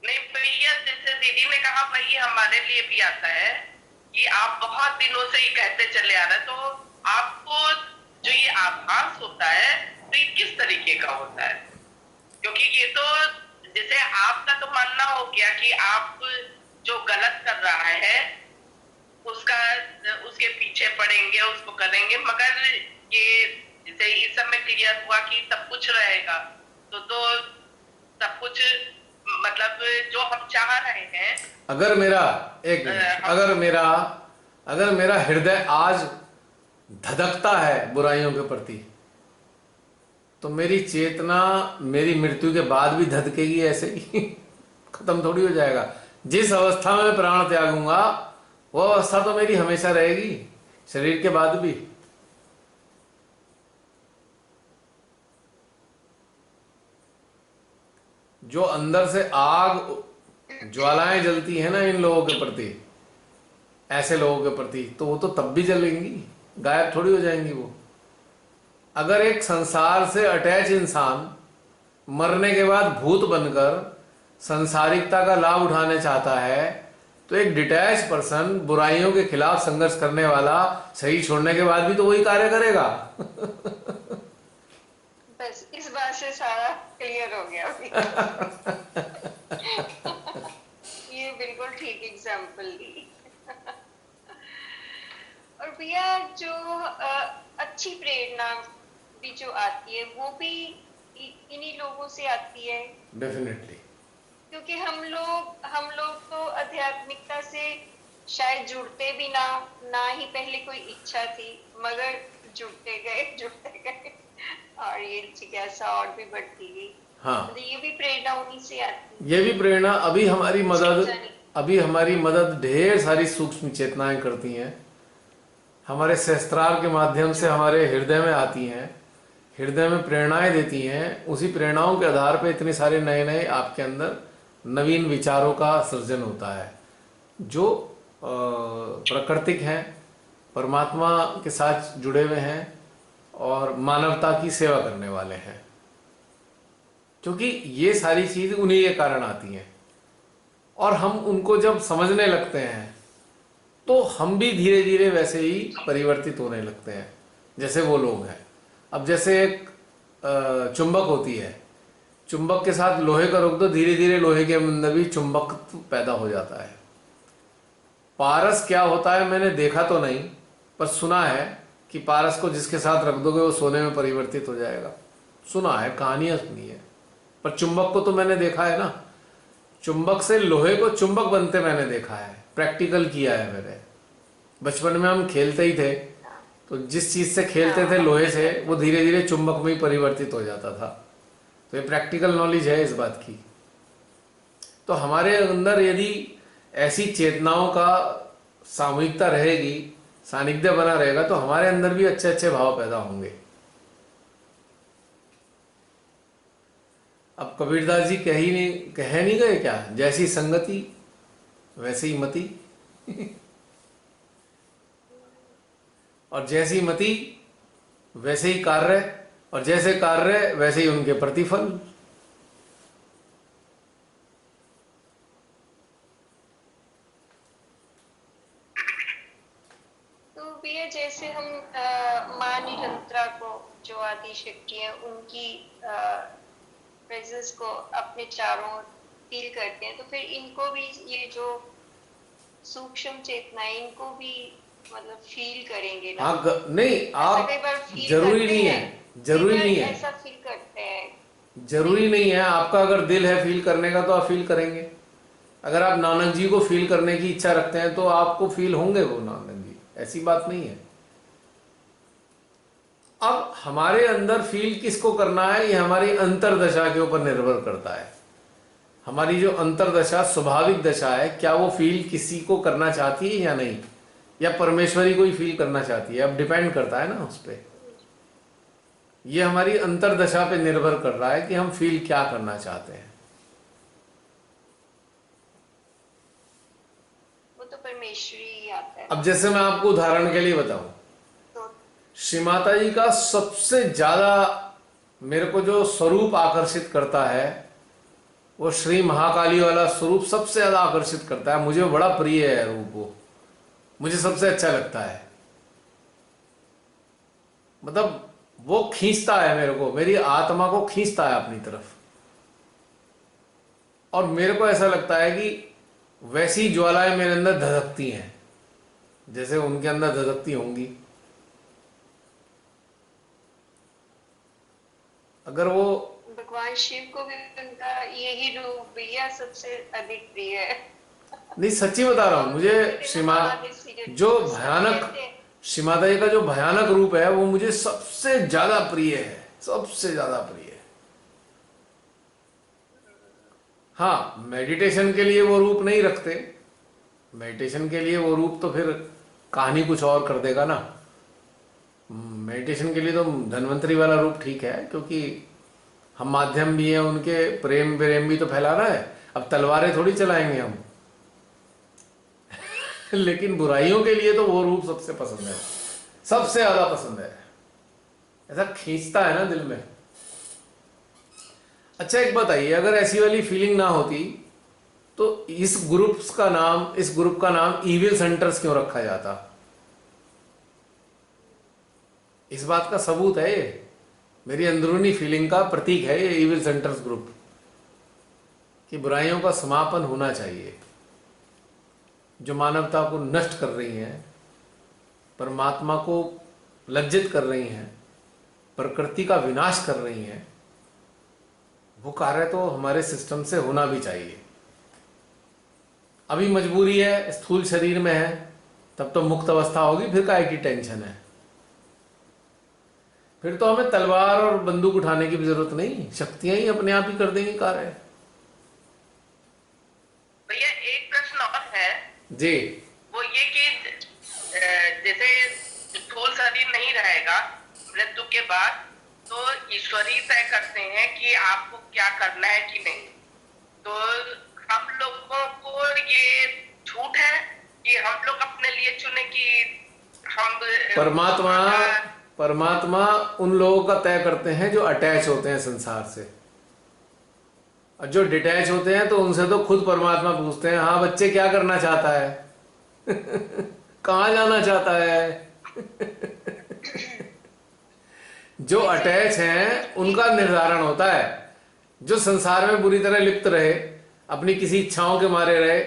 नहीं भैया, जैसे दीदी ने कहा वही हमारे लिए भी आता है कि आप बहुत दिनों से ही कहते चले आ रहे, तो आपको जो ये आभास होता है तो ये किस तरीके का होता है? क्योंकि ये तो जैसे आपका तो मानना हो गया कि आप जो गलत कर रहा है उसके पीछे पड़ेंगे, उसको करेंगे, मगर ये जैसे इस समय क्लियर हुआ कि सब कुछ रहेगा, तो सब कुछ मतलब जो हम चाह रहे हैं। अगर मेरा हृदय आज धधकता है बुराइयों के प्रति, तो मेरी चेतना मेरी मृत्यु के बाद भी धधकेगी ऐसे ही। खत्म थोड़ी हो जाएगा। जिस अवस्था में प्राण त्यागूंगा वो अवस्था तो मेरी हमेशा रहेगी, शरीर के बाद भी। जो अंदर से आग ज्वालाएं जलती है ना इन लोगों के प्रति, ऐसे लोगों के प्रति, तो वो तो तब भी जलेंगी, गायब थोड़ी हो जाएंगी वो। अगर एक संसार से अटैच इंसान मरने के बाद भूत बनकर संसारिकता का लाभ उठाने चाहता है, तो एक डिटैच पर्सन, बुराइयों के खिलाफ संघर्ष करने वाला, शरीर छोड़ने के बाद भी तो वही कार्य करेगा। बस इस बात से सारा क्लियर हो गया अभी। ये बिल्कुल ठीक एग्जाम्पल दी। और भैया जो अच्छी प्रेरणा भी जो आती है वो भी इन्हीं लोगों से आती है। डेफिनेटली। क्योंकि हम लोग तो आध्यात्मिकता से शायद जुड़ते भी ना ही पहले कोई इच्छा थी, मगर जुड़ते गए और ये जिज्ञासा और भी बढ़ती गई। हाँ, तो ये भी प्रेरणा उन्हीं से आती है। ये भी प्रेरणा अभी हमारी मदद ढेर सारी सूक्ष्म चेतनाएं करती हैं, हमारे सहस्त्रार के माध्यम से हमारे हृदय में आती हैं, हृदय में प्रेरणाएं देती हैं। उसी प्रेरणाओं के आधार पर इतने सारे नए नए आपके अंदर नवीन विचारों का सृजन होता है, जो प्राकृतिक हैं, परमात्मा के साथ जुड़े हुए हैं और मानवता की सेवा करने वाले हैं। क्योंकि ये सारी चीज उन्हीं के कारण आती हैं, और हम उनको जब समझने लगते हैं तो हम भी धीरे धीरे वैसे ही परिवर्तित होने लगते हैं जैसे वो लोग हैं। अब जैसे एक चुंबक होती है, चुंबक के साथ लोहे का रख दो, धीरे धीरे लोहे के अंदर भी चुंबक पैदा हो जाता है। पारस क्या होता है मैंने देखा तो नहीं, पर सुना है कि पारस को जिसके साथ रख दोगे वो सोने में परिवर्तित हो जाएगा। सुना है, कहानियां सुनी है, पर चुंबक को तो मैंने देखा है ना। चुंबक से लोहे को चुंबक बनते मैंने देखा है, प्रैक्टिकल किया है मैंने। बचपन में हम खेलते ही थे, तो जिस चीज से खेलते थे लोहे से, वो धीरे धीरे चुंबक में ही परिवर्तित हो जाता था। तो ये प्रैक्टिकल नॉलेज है इस बात की। तो हमारे अंदर यदि ऐसी चेतनाओं का सामूहिकता रहेगी, सानिध्य बना रहेगा, तो हमारे अंदर भी अच्छे अच्छे भाव पैदा होंगे। अब कबीरदास जी कह नहीं गए क्या, जैसी संगति वैसी ही मति और जैसी मति वैसे ही कार्य, और जैसे कार्य वैसे ही उनके प्रतिफल। तो भैया जैसे हम माँ निरंतरा को, जो आदि शक्ति है, उनकी प्रेजेंस को अपने चारों ओर फील करते हैं, तो फिर इनको भी ये जो सूक्ष्म चेतना, इनको भी मतलब फील करेंगे ना? नहीं, आप जरूरी नहीं है, जरूरी नहीं है, ऐसा फील करते हैं। जरूरी नहीं है। आपका अगर दिल है फील करने का तो आप फील करेंगे। अगर आप नानक जी को फील करने की इच्छा रखते हैं तो आपको फील होंगे वो नानक जी, ऐसी बात नहीं है। अब हमारे अंदर फील किसको करना है, ये हमारी अंतरदशा के ऊपर निर्भर करता है। हमारी जो अंतरदशा स्वाभाविक दशा है, क्या वो फील किसी को करना चाहती है या नहीं, या परमेश्वरी को ही फील करना चाहती है। अब डिपेंड करता है ना उस पर। ये हमारी अंतरदशा पे निर्भर कर रहा है कि हम फील क्या करना चाहते हैं। वो तो परमेश्वरी आता है। अब जैसे मैं आपको उदाहरण के लिए बताऊं, श्री माता जी का सबसे ज्यादा मेरे को जो स्वरूप आकर्षित करता है, वो श्री महाकाली वाला स्वरूप सबसे ज्यादा आकर्षित करता है। मुझे बड़ा प्रिय है रूप, वो मुझे सबसे अच्छा लगता है। मतलब वो खींचता है मेरे को, मेरी आत्मा को खींचता है अपनी तरफ, और मेरे को ऐसा लगता है कि वैसी ज्वालाएं मेरे अंदर धधकती हैं जैसे उनके अंदर धधकती होंगी। अगर वो भगवान शिव को भी उनका यही रूप भैया सबसे अधिक प्रिय है। नहीं, सच्ची बता रहा हूं, मुझे जो भयानक श्री माता जी का जो भयानक रूप है वो मुझे सबसे ज्यादा प्रिय है, सबसे ज्यादा प्रिय है। हाँ, मेडिटेशन के लिए वो रूप नहीं रखते, मेडिटेशन के लिए वो रूप तो फिर कहानी कुछ और कर देगा ना। मेडिटेशन के लिए तो धन्वंतरी वाला रूप ठीक है, क्योंकि हम माध्यम भी हैं उनके, प्रेम प्रेम भी तो फैलाना है। अब तलवारें थोड़ी चलाएंगे हम लेकिन बुराइयों के लिए तो वो रूप सबसे पसंद है, सबसे ज्यादा पसंद है। ऐसा खींचता है ना दिल में। अच्छा एक बताइए, अगर ऐसी वाली फीलिंग ना होती तो इस ग्रुप का नाम इविल सेंटर्स क्यों रखा जाता? इस बात का सबूत है ये, मेरी अंदरूनी फीलिंग का प्रतीक है ये इविल सेंटर्स ग्रुप, कि बुराइयों का समापन होना चाहिए, जो मानवता को नष्ट कर रही हैं, परमात्मा को लज्जित कर रही हैं, प्रकृति का विनाश कर रही हैं, वो कार्य तो हमारे सिस्टम से होना भी चाहिए। अभी मजबूरी है, स्थूल शरीर में है, तब तो मुक्त अवस्था होगी, फिर काहे की टेंशन है? फिर तो हमें तलवार और बंदूक उठाने की भी जरूरत नहीं, शक्तियां ही अपने आप ही कर देंगी कार्य। भैया एक प्रश्न और है जी। वो ये कि जैसे स्थूल शरीर नहीं रहेगा मृत्यु के बाद, तो ईश्वर ही तय करते हैं कि आपको क्या करना है कि नहीं। तो हम लोगों को ये छूट है कि हम लोग अपने लिए चुने कि हम परमात्मा उन लोगों का तय करते हैं जो अटैच होते हैं संसार से, और जो डिटैच होते हैं तो उनसे तो खुद परमात्मा पूछते हैं, हाँ बच्चे क्या करना चाहता है कहाँ जाना चाहता है जो अटैच हैं उनका निर्धारण होता है। जो संसार में बुरी तरह लिप्त रहे, अपनी किसी इच्छाओं के मारे रहे,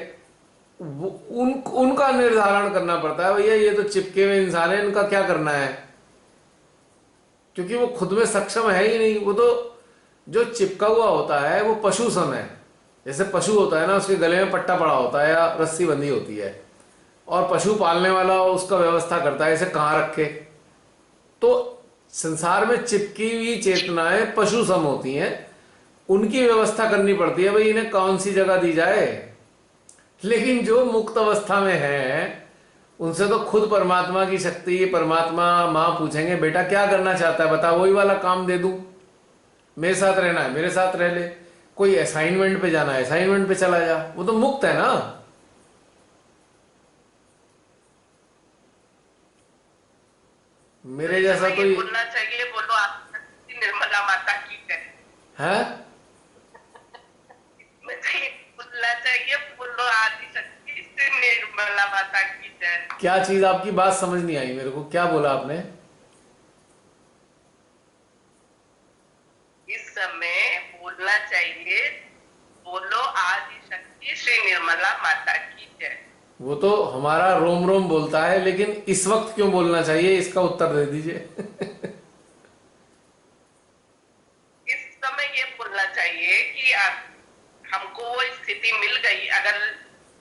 उनका निर्धारण करना पड़ता है, भैया ये तो चिपके हुए इंसान है, इनका क्या करना है, क्योंकि वो खुद में सक्षम है ही नहीं। वो तो जो चिपका हुआ होता है वो पशु सम है, जैसे पशु होता है ना, उसके गले में पट्टा पड़ा होता है या रस्सी बंधी होती है, और पशु पालने वाला उसका व्यवस्था करता है इसे कहाँ रखे। तो संसार में चिपकी हुई चेतनाएं पशु सम होती हैं, उनकी व्यवस्था करनी पड़ती है, भाई इन्हें कौन सी जगह दी जाए। लेकिन जो मुक्त अवस्था में है उनसे तो खुद परमात्मा की शक्ति, परमात्मा माँ पूछेंगे बेटा क्या करना चाहता है बता, वही वाला काम दे दूं, मेरे साथ रहना है मेरे साथ रह ले, कोई असाइनमेंट पे जाना है असाइनमेंट पे चला जा, वो तो मुक्त है ना। मेरे जैसा तो बोलना चाहिए, बोलो आप निर्मला माता की जय है, बोलना चाहिए, बोलो आदि शक्ति से निर्मला माता की जय। क्या चीज? आपकी बात समझ नहीं आई मेरे को, क्या बोला आपने? इस समय बोलना चाहिए, बोलो आदि शक्ति श्री निर्मला माता की जय। वो तो हमारा रोम रोम बोलता है, लेकिन इस वक्त क्यों बोलना चाहिए, इसका उत्तर दे दीजिए इस समय ये बोलना चाहिए कि हमको वो स्थिति मिल गई, अगर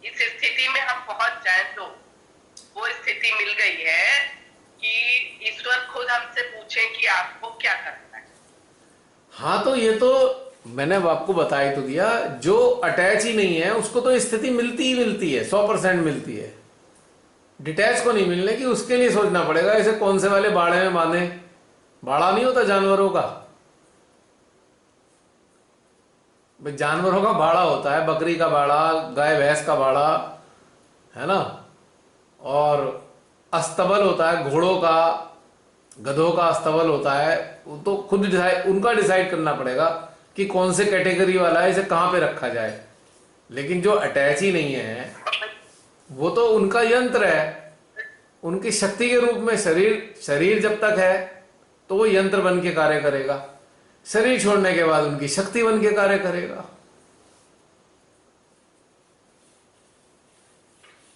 इस स्थिति में हम पहुंच जाए तो वो स्थिति मिल गई है कि ईश्वर खुद हमसे पूछे कि आपको क्या करना है। हाँ तो ये तो मैंने आपको बता ही तो दिया, जो अटैच ही नहीं है उसको तो स्थिति मिलती ही मिलती है, 100% मिलती है। डिटैच को नहीं मिलने की, उसके लिए सोचना पड़ेगा इसे कौन से वाले बाड़े में बांधे। बाड़ा नहीं होता जानवरों का, भाई जानवरों का बाड़ा होता है, बकरी का बाड़ा, गाय भैंस का बाड़ा है ना, और अस्तबल होता है घोड़ों का, गधों का अस्तबल होता है। वो तो खुद उनका डिसाइड करना पड़ेगा कि कौन से कैटेगरी वाला है, इसे कहाँ पे रखा जाए। लेकिन जो अटैच ही नहीं है वो तो उनका यंत्र है, उनकी शक्ति के रूप में शरीर जब तक है तो वो यंत्र बन के कार्य करेगा, शरीर छोड़ने के बाद उनकी शक्ति बन के कार्य करेगा।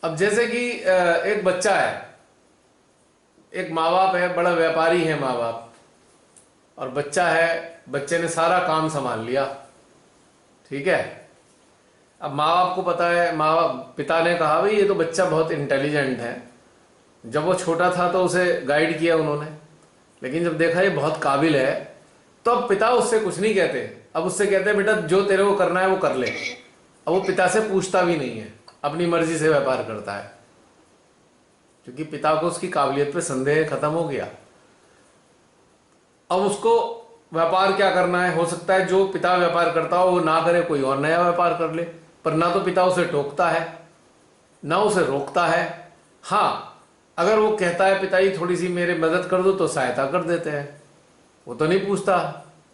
अब जैसे कि एक बच्चा है, एक माँ बाप है, बड़ा व्यापारी है माँ बाप, और बच्चा है, बच्चे ने सारा काम संभाल लिया, ठीक है। अब माँ बाप को पता है, पिता ने कहा भाई ये तो बच्चा बहुत इंटेलिजेंट है, जब वो छोटा था तो उसे गाइड किया उन्होंने, लेकिन जब देखा ये बहुत काबिल है तो अब पिता उससे कुछ नहीं कहते, अब उससे कहते हैं बेटा जो तेरे को करना है वो कर ले। अब वो पिता से पूछता भी नहीं है, अपनी मर्जी से व्यापार करता है, क्योंकि पिता को उसकी काबिलियत पे संदेह खत्म हो गया। अब उसको व्यापार क्या करना है, हो सकता है जो पिता व्यापार करता हो वो ना करे, कोई और नया व्यापार कर ले, पर ना तो पिता उसे टोकता है ना उसे रोकता है। हाँ, अगर वो कहता है पिताजी थोड़ी सी मेरे मदद कर दो तो सहायता कर देते हैं, वो तो नहीं पूछता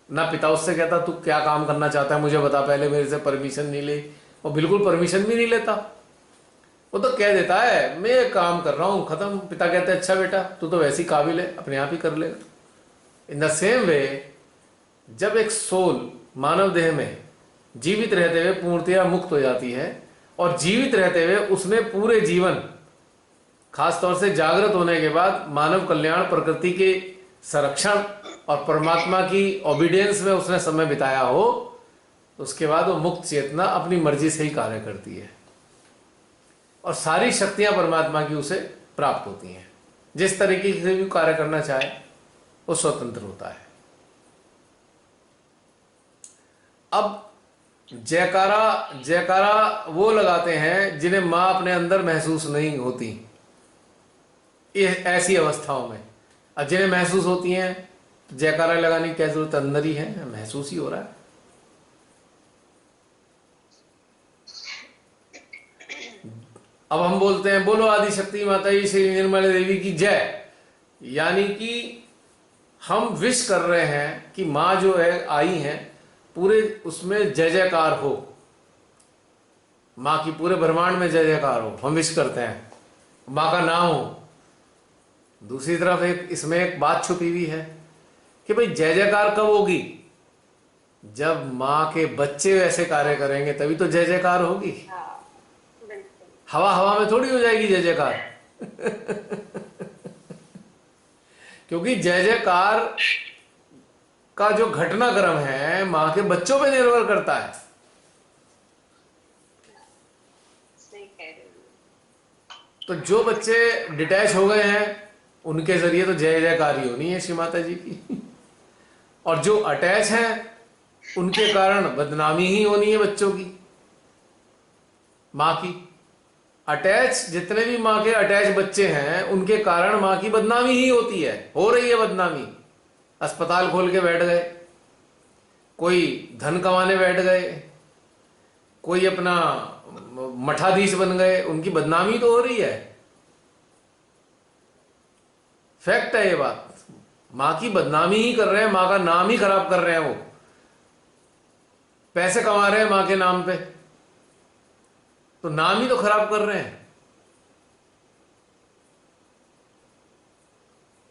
ना पिता उससे कहता तू क्या काम करना चाहता है मुझे बता पहले, मेरे से परमिशन नहीं ले, और बिल्कुल परमिशन भी नहीं लेता। वो तो कह देता है मैं ये काम कर रहा हूँ, खत्म। पिता कहते हैं अच्छा बेटा तू तो वैसे ही काबिल है, अपने आप ही कर लेगा। इन द सेम वे, जब एक सोल मानव देह में जीवित रहते हुए पूर्णतया मुक्त हो जाती है, और जीवित रहते हुए उसने पूरे जीवन, खासतौर से जागृत होने के बाद, मानव कल्याण, प्रकृति के संरक्षण और परमात्मा की ओबीडियंस में उसने समय बिताया हो, तो उसके बाद वो मुक्त चेतना अपनी मर्जी से ही कार्य करती है, और सारी शक्तियां परमात्मा की उसे प्राप्त होती हैं। जिस तरीके से भी कार्य करना चाहे वो स्वतंत्र होता है। अब जयकारा जयकारा वो लगाते हैं जिन्हें मां अपने अंदर महसूस नहीं होती ऐसी अवस्थाओं में, और जिन्हें महसूस होती हैं तो जयकारा लगाने की क्या जरूरत, अंदर ही है, महसूस ही हो रहा है। अब हम बोलते हैं बोलो आदि शक्ति माता जी श्री निर्मला देवी की जय, यानी कि हम विश कर रहे हैं कि माँ जो है आई हैं पूरे उसमें जय जयकार हो, माँ की पूरे ब्रह्मांड में जय जयकार हो, हम विश करते हैं, माँ का नाम हो। दूसरी तरफ एक इसमें एक बात छुपी हुई है कि भाई जय जयकार कब होगी, जब माँ के बच्चे वैसे कार्य करेंगे तभी तो जय जयकार होगी। हाँ, बिल्कुल। हवा हवा में थोड़ी हो जाएगी जय जयकार क्योंकि जय जयकार का जो घटनाक्रम है मां के बच्चों पे निर्भर करता है। सही कह रहे हो। तो जो बच्चे डिटैच हो गए हैं उनके जरिए तो जय जयकार ही होनी है श्री माता जी की, और जो अटैच हैं उनके कारण बदनामी ही होनी है बच्चों की, मां की। अटैच जितने भी मां के अटैच बच्चे हैं उनके कारण मां की बदनामी ही होती है, हो रही है बदनामी। अस्पताल खोल के बैठ गए, कोई धन कमाने बैठ गए, कोई अपना मठाधीश बन गए, उनकी बदनामी तो हो रही है। फैक्ट है ये बात, मां की बदनामी ही कर रहे हैं, मां का नाम ही खराब कर रहे हैं। वो पैसे कमा रहे हैं मां के नाम पे, तो नाम ही तो खराब कर रहे हैं।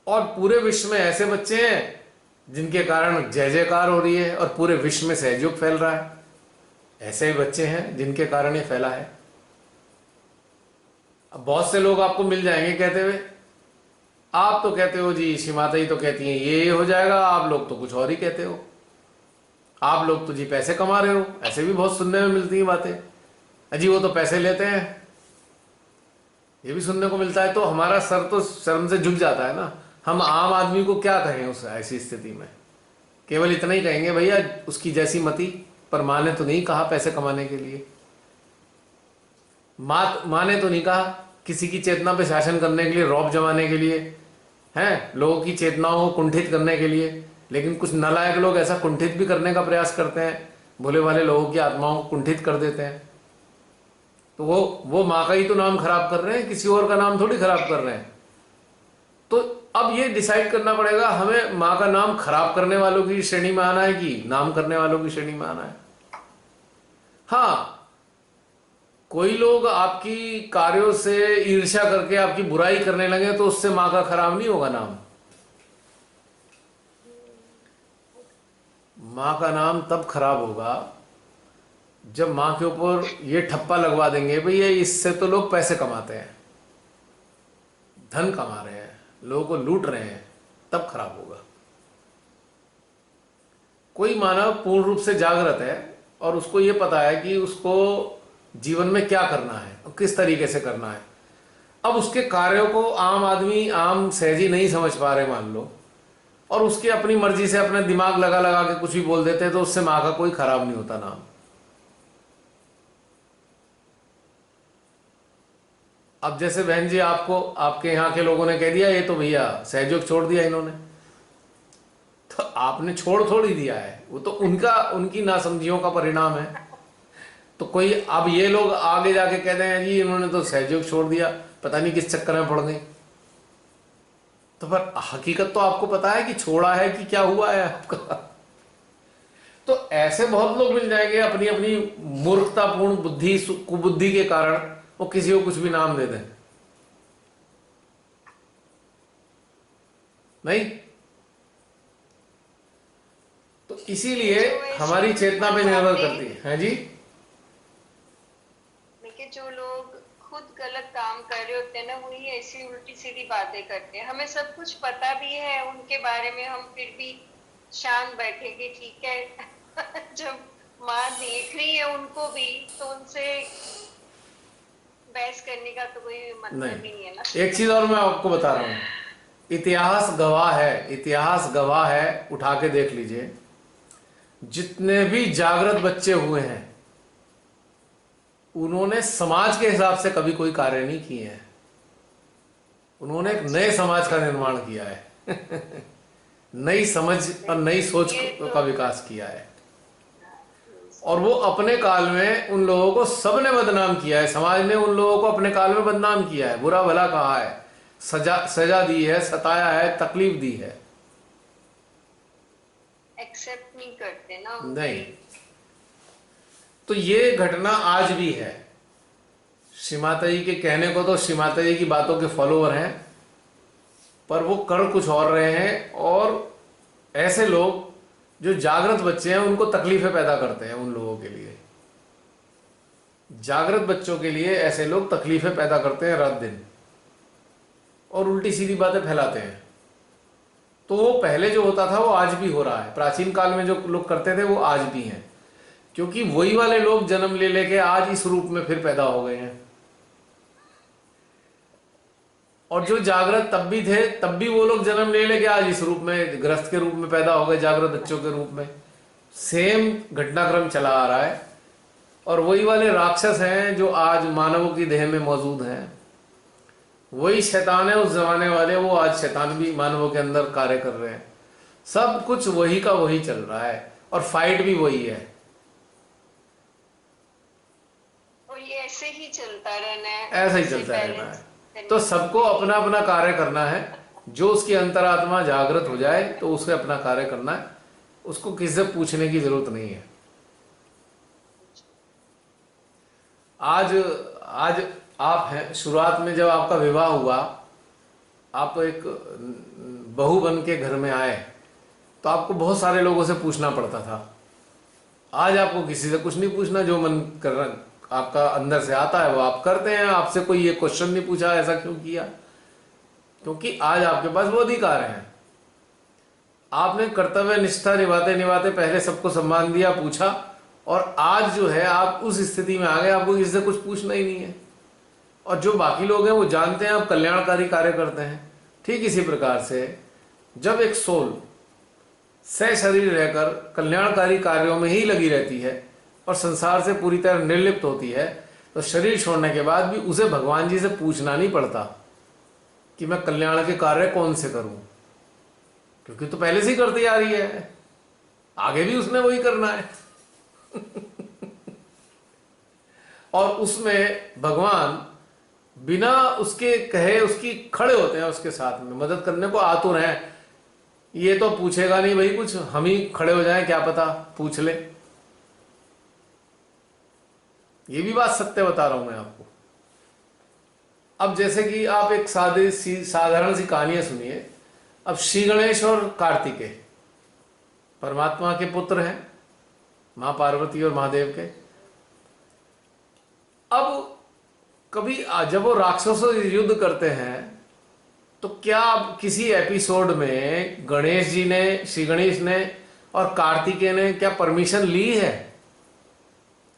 और पूरे विश्व में ऐसे बच्चे हैं जिनके कारण जय जयकार हो रही है और पूरे विश्व में सहयोग फैल रहा है। ऐसे भी बच्चे हैं जिनके कारण ये फैला है। अब बहुत से लोग आपको मिल जाएंगे कहते हुए, आप तो कहते हो जी श्री माता जी तो कहती हैं ये हो जाएगा, आप लोग तो कुछ और ही कहते हो, आप लोग तो जी पैसे कमा रहे हो। ऐसे भी बहुत सुनने में मिलती हैं बातें, अजी वो तो पैसे लेते हैं, ये भी सुनने को मिलता है। तो हमारा सर तो शर्म से झुक जाता है ना। हम आम आदमी को क्या कहें उस ऐसी स्थिति में, केवल इतना ही कहेंगे भैया उसकी जैसी मति, पर माँ ने तो नहीं कहा पैसे कमाने के लिए, माँ ने तो नहीं कहा किसी की चेतना पे शासन करने के लिए, रौब जमाने के लिए, हैं लोगों की चेतनाओं को कुंठित करने के लिए। लेकिन कुछ नालायक लोग ऐसा कुंठित भी करने का प्रयास करते हैं, भोले भाले लोगों की आत्माओं को कुंठित कर देते हैं। तो वो माँ का ही तो नाम खराब कर रहे हैं, किसी और का नाम थोड़ी खराब कर रहे हैं। तो अब ये डिसाइड करना पड़ेगा हमें, माँ का नाम खराब करने वालों की श्रेणी में आना है कि नाम करने वालों की श्रेणी में आना है। हाँ, कोई लोग आपकी कार्यों से ईर्ष्या करके आपकी बुराई करने लगे तो उससे माँ का खराब नहीं होगा नाम। माँ का नाम तब खराब होगा जब माँ के ऊपर ये ठप्पा लगवा देंगे भैया इससे तो लोग पैसे कमाते हैं, धन कमा रहे हैं, लोगों को लूट रहे हैं, तब खराब होगा। कोई मानव पूर्ण रूप से जागृत है और उसको ये पता है कि उसको जीवन में क्या करना है और किस तरीके से करना है। अब उसके कार्यों को आम आदमी, आम सहजी नहीं समझ पा रहे मान लो, और उसके अपनी मर्जी से अपना दिमाग लगा लगा के कुछ भी बोल देते हैं, तो उससे माँ का कोई खराब नहीं होता नाम। अब जैसे बहन जी आपको आपके यहाँ के लोगों ने कह दिया ये तो भैया सहयोग छोड़ दिया इन्होंने, तो आपने छोड़ थोड़ी दिया है, वो तो उनकी नासमझियों का परिणाम है। तो कोई अब ये लोग आगे जाके कहते हैं जी इन्होंने तो सहयोग छोड़ दिया, पता नहीं किस चक्कर में पड़ गए। तो पर हकीकत तो आपको पता है कि छोड़ा है कि क्या हुआ है आपका। तो ऐसे बहुत लोग मिल जाएंगे अपनी अपनी मूर्खतापूर्ण बुद्धि कुबुद्धि के कारण वो किसी को कुछ भी नाम दे दें। नहीं, तो इसीलिए जो ऐसे हमारी चेतना पे निर्भर करती है जी। देखिए, जो लोग खुद गलत काम कर रहे होते हैं ना, वही ऐसी उल्टी सीधी बातें करते हैं। हमें सब कुछ पता भी है उनके बारे में, हम फिर भी शांत बैठे कि ठीक है जब माँ देख रही है उनको भी, तो उनसे बहस करने का तो कोई मतलब ही नहीं है ना। एक चीज और मैं आपको बता रहा हूं, इतिहास गवाह है, इतिहास गवाह है, उठा के देख लीजिए, जितने भी जागृत बच्चे हुए हैं उन्होंने समाज के हिसाब से कभी कोई कार्य नहीं किए हैं, उन्होंने एक नए समाज का निर्माण किया है नई समझ और नई सोच का विकास किया है। और वो अपने काल में उन लोगों को सबने बदनाम किया है, समाज ने उन लोगों को अपने काल में बदनाम किया है, बुरा भला कहा है, सजा दी है, सताया है, तकलीफ दी है, एक्सेप्ट नहीं करते ना। नहीं। तो ये घटना आज भी है। श्री माता जी के कहने को तो श्री माता जी की बातों के फॉलोअर हैं, पर वो कर कुछ और रहे हैं, और ऐसे लोग जो जागृत बच्चे हैं उनको तकलीफें पैदा करते हैं। उन लोगों के लिए, जागृत बच्चों के लिए ऐसे लोग तकलीफें पैदा करते हैं रात दिन, और उल्टी सीधी बातें फैलाते हैं। तो वो पहले जो होता था वो आज भी हो रहा है, प्राचीन काल में जो लोग करते थे वो आज भी हैं, क्योंकि वही वाले लोग जन्म ले लेके आज इस रूप में फिर पैदा हो गए हैं। और जो जागृत तब भी थे, तब भी वो लोग जन्म ले लेके आज इस रूप में, ग्रस्त के रूप में पैदा हो गए, जागृत बच्चों के रूप में। सेम घटनाक्रम चला आ रहा है। और वही वाले राक्षस हैं जो आज मानवों की देह में मौजूद हैं, वही शैतान है उस जमाने वाले, वो आज शैतान भी मानवों के अंदर कार्य कर रहे हैं। सब कुछ वही का वही चल रहा है, और फाइट भी वही है। और ये ऐसे ही चलता रहना है, ऐसा ही चलता रहना है। तो सबको अपना अपना कार्य करना है। जो उसकी अंतरात्मा जागृत हो जाए तो उसे अपना कार्य करना है, उसको किसी से पूछने की जरूरत नहीं है। आज आप हैं, शुरुआत में जब आपका विवाह हुआ, आप एक बहू बन के घर में आए, तो आपको बहुत सारे लोगों से पूछना पड़ता था। आज आपको किसी से कुछ नहीं पूछना, जो मन कर रहा आपका अंदर से आता है वो आप करते हैं। आपसे कोई ये क्वेश्चन नहीं पूछा ऐसा क्यों किया, क्योंकि आज आपके पास वो अधिकार है। आपने कर्तव्य निष्ठा निभाते निभाते पहले सबको सम्मान दिया, पूछा, और आज जो है आप उस स्थिति में आ गए, आपको किसी से कुछ पूछना ही नहीं है। और जो बाकी लोग हैं वो जानते हैं आप कल्याणकारी कार्य करते हैं। ठीक इसी प्रकार से जब एक सोल सह शरीर रहकर कल्याणकारी कार्यों में ही लगी रहती है और संसार से पूरी तरह निर्लिप्त होती है, तो शरीर छोड़ने के बाद भी उसे भगवान जी से पूछना नहीं पड़ता कि मैं कल्याण के कार्य कौन से करूं, क्योंकि तो पहले से ही करती आ रही है, आगे भी उसने वही करना है और उसमें भगवान बिना उसके कहे उसकी खड़े होते हैं, उसके साथ में मदद करने को आतुर हैं। ये तो पूछेगा नहीं भाई कुछ, हम ही खड़े हो जाएं, क्या पता पूछ ले। ये भी बात सत्य बता रहा हूं मैं आपको। अब जैसे कि आप एक साधारण सी कहानियां सुनिए। अब श्री गणेश और कार्तिकेय परमात्मा के पुत्र हैं, मां पार्वती और महादेव के। अब कभी जब वो राक्षसों से युद्ध करते हैं, तो क्या किसी एपिसोड में गणेश जी ने, श्री गणेश ने और कार्तिकेय ने क्या परमिशन ली है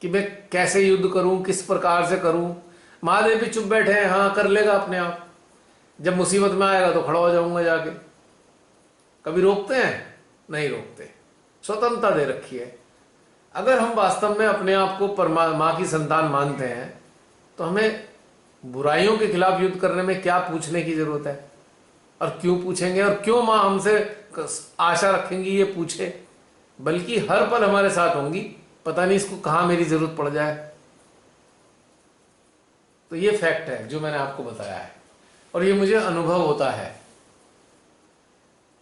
कि मैं कैसे युद्ध करूं, किस प्रकार से करूं? महादेव भी चुप बैठे हैं, हाँ कर लेगा अपने आप, जब मुसीबत में आएगा तो खड़ा हो जाऊंगा जाके। कभी रोकते हैं? नहीं रोकते, स्वतंत्रता दे रखी है। अगर हम वास्तव में अपने आप को मां की संतान मानते हैं, तो हमें बुराइयों के खिलाफ युद्ध करने में क्या पूछने की जरूरत है, और क्यों पूछेंगे, और क्यों मां हमसे आशा रखेंगी ये पूछे, बल्कि हर पल हमारे साथ होंगी, पता नहीं इसको कहां मेरी जरूरत पड़ जाए। तो ये फैक्ट है जो मैंने आपको बताया है, और ये मुझे अनुभव होता है।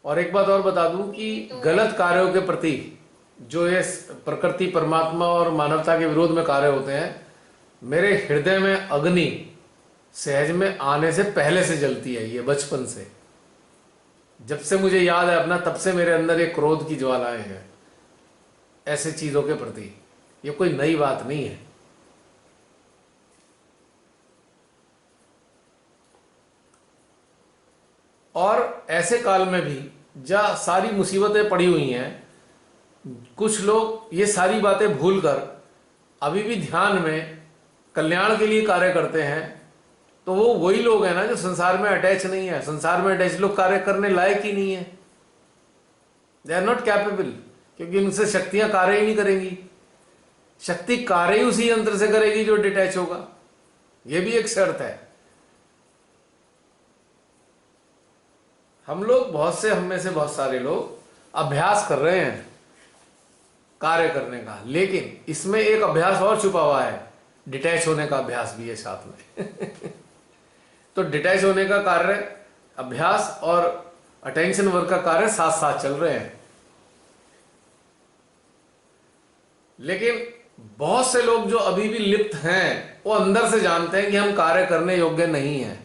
और एक बात और बता दूं कि गलत कार्यों के प्रति जो ये प्रकृति, परमात्मा और मानवता के विरोध में कार्य होते हैं, मेरे हृदय में अग्नि सहज में आने से पहले से जलती है। ये बचपन से, जब से मुझे याद है अपना, तब से मेरे अंदर एक क्रोध की ज्वालाएं हैं ऐसे चीजों के प्रति। ये कोई नई बात नहीं है। और ऐसे काल में भी जहाँ सारी मुसीबतें पड़ी हुई हैं, कुछ लोग ये सारी बातें भूलकर अभी भी ध्यान में कल्याण के लिए कार्य करते हैं, तो वो वही लोग हैं ना जो संसार में अटैच नहीं है। संसार में अटैच लोग कार्य करने लायक ही नहीं है। दे आर नॉट कैपेबल, क्योंकि उनसे शक्तियां कार्य ही नहीं करेंगी। शक्ति कार्य ही उसी यंत्र से करेगी जो डिटैच होगा। यह भी एक शर्त है। हम में से बहुत सारे लोग अभ्यास कर रहे हैं कार्य करने का, लेकिन इसमें एक अभ्यास और छुपा हुआ है, डिटैच होने का अभ्यास भी है साथ में। तो डिटैच होने का कार्य, अभ्यास और अटेंशन वर्क का कार्य साथ साथ चल रहे हैं। लेकिन बहुत से लोग जो अभी भी लिप्त हैं, वो अंदर से जानते हैं कि हम कार्य करने योग्य नहीं हैं।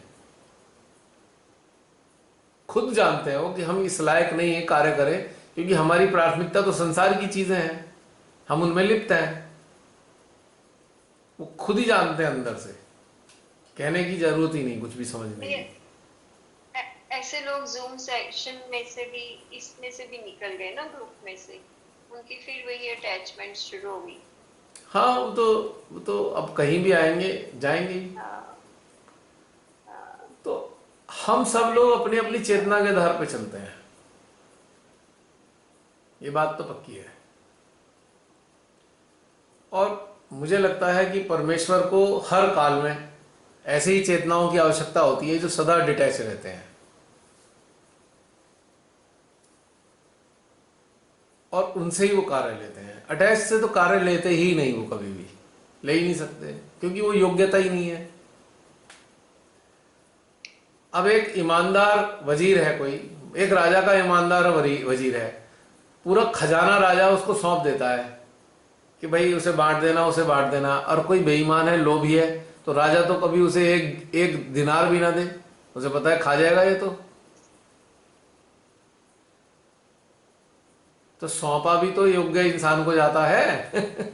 खुद जानते हो कि हम इस लायक नहीं है कार्य करें, क्योंकि हमारी प्राथमिकता तो संसार की चीजें हैं, हम उनमें लिप्त हैं। वो खुद ही जानते हैं अंदर से, कहने की जरूरत ही नहीं, कुछ भी समझने की। ऐसे लोग जूम सेशन में से भी, इसमें से भी निकल गए ना, ग्रुप में से, उनकी फिर वही अटैचमेंट शुरू हो गई। हाँ, वो तो अब कहीं भी आएंगे जाएंगे। तो हम सब लोग अपनी अपनी चेतना के आधार पे चलते हैं, ये बात तो पक्की है। और मुझे लगता है कि परमेश्वर को हर काल में ऐसी ही चेतनाओं की आवश्यकता होती है जो सदा डिटैच रहते हैं, और उनसे ही वो कार्य लेते हैं। अटैच से तो कार्य लेते ही नहीं, वो कभी भी ले ही नहीं सकते, क्योंकि वो योग्यता ही नहीं है। अब एक ईमानदार वजीर है, कोई एक राजा का ईमानदार वजीर है, पूरा खजाना राजा उसको सौंप देता है कि भाई उसे बांट देना, और कोई बेईमान है, लोभी है, तो राजा तो कभी उसे एक दिनार भी ना दे, उसे पता है खा जाएगा ये। तो सौंपा भी तो योग्य इंसान को जाता है।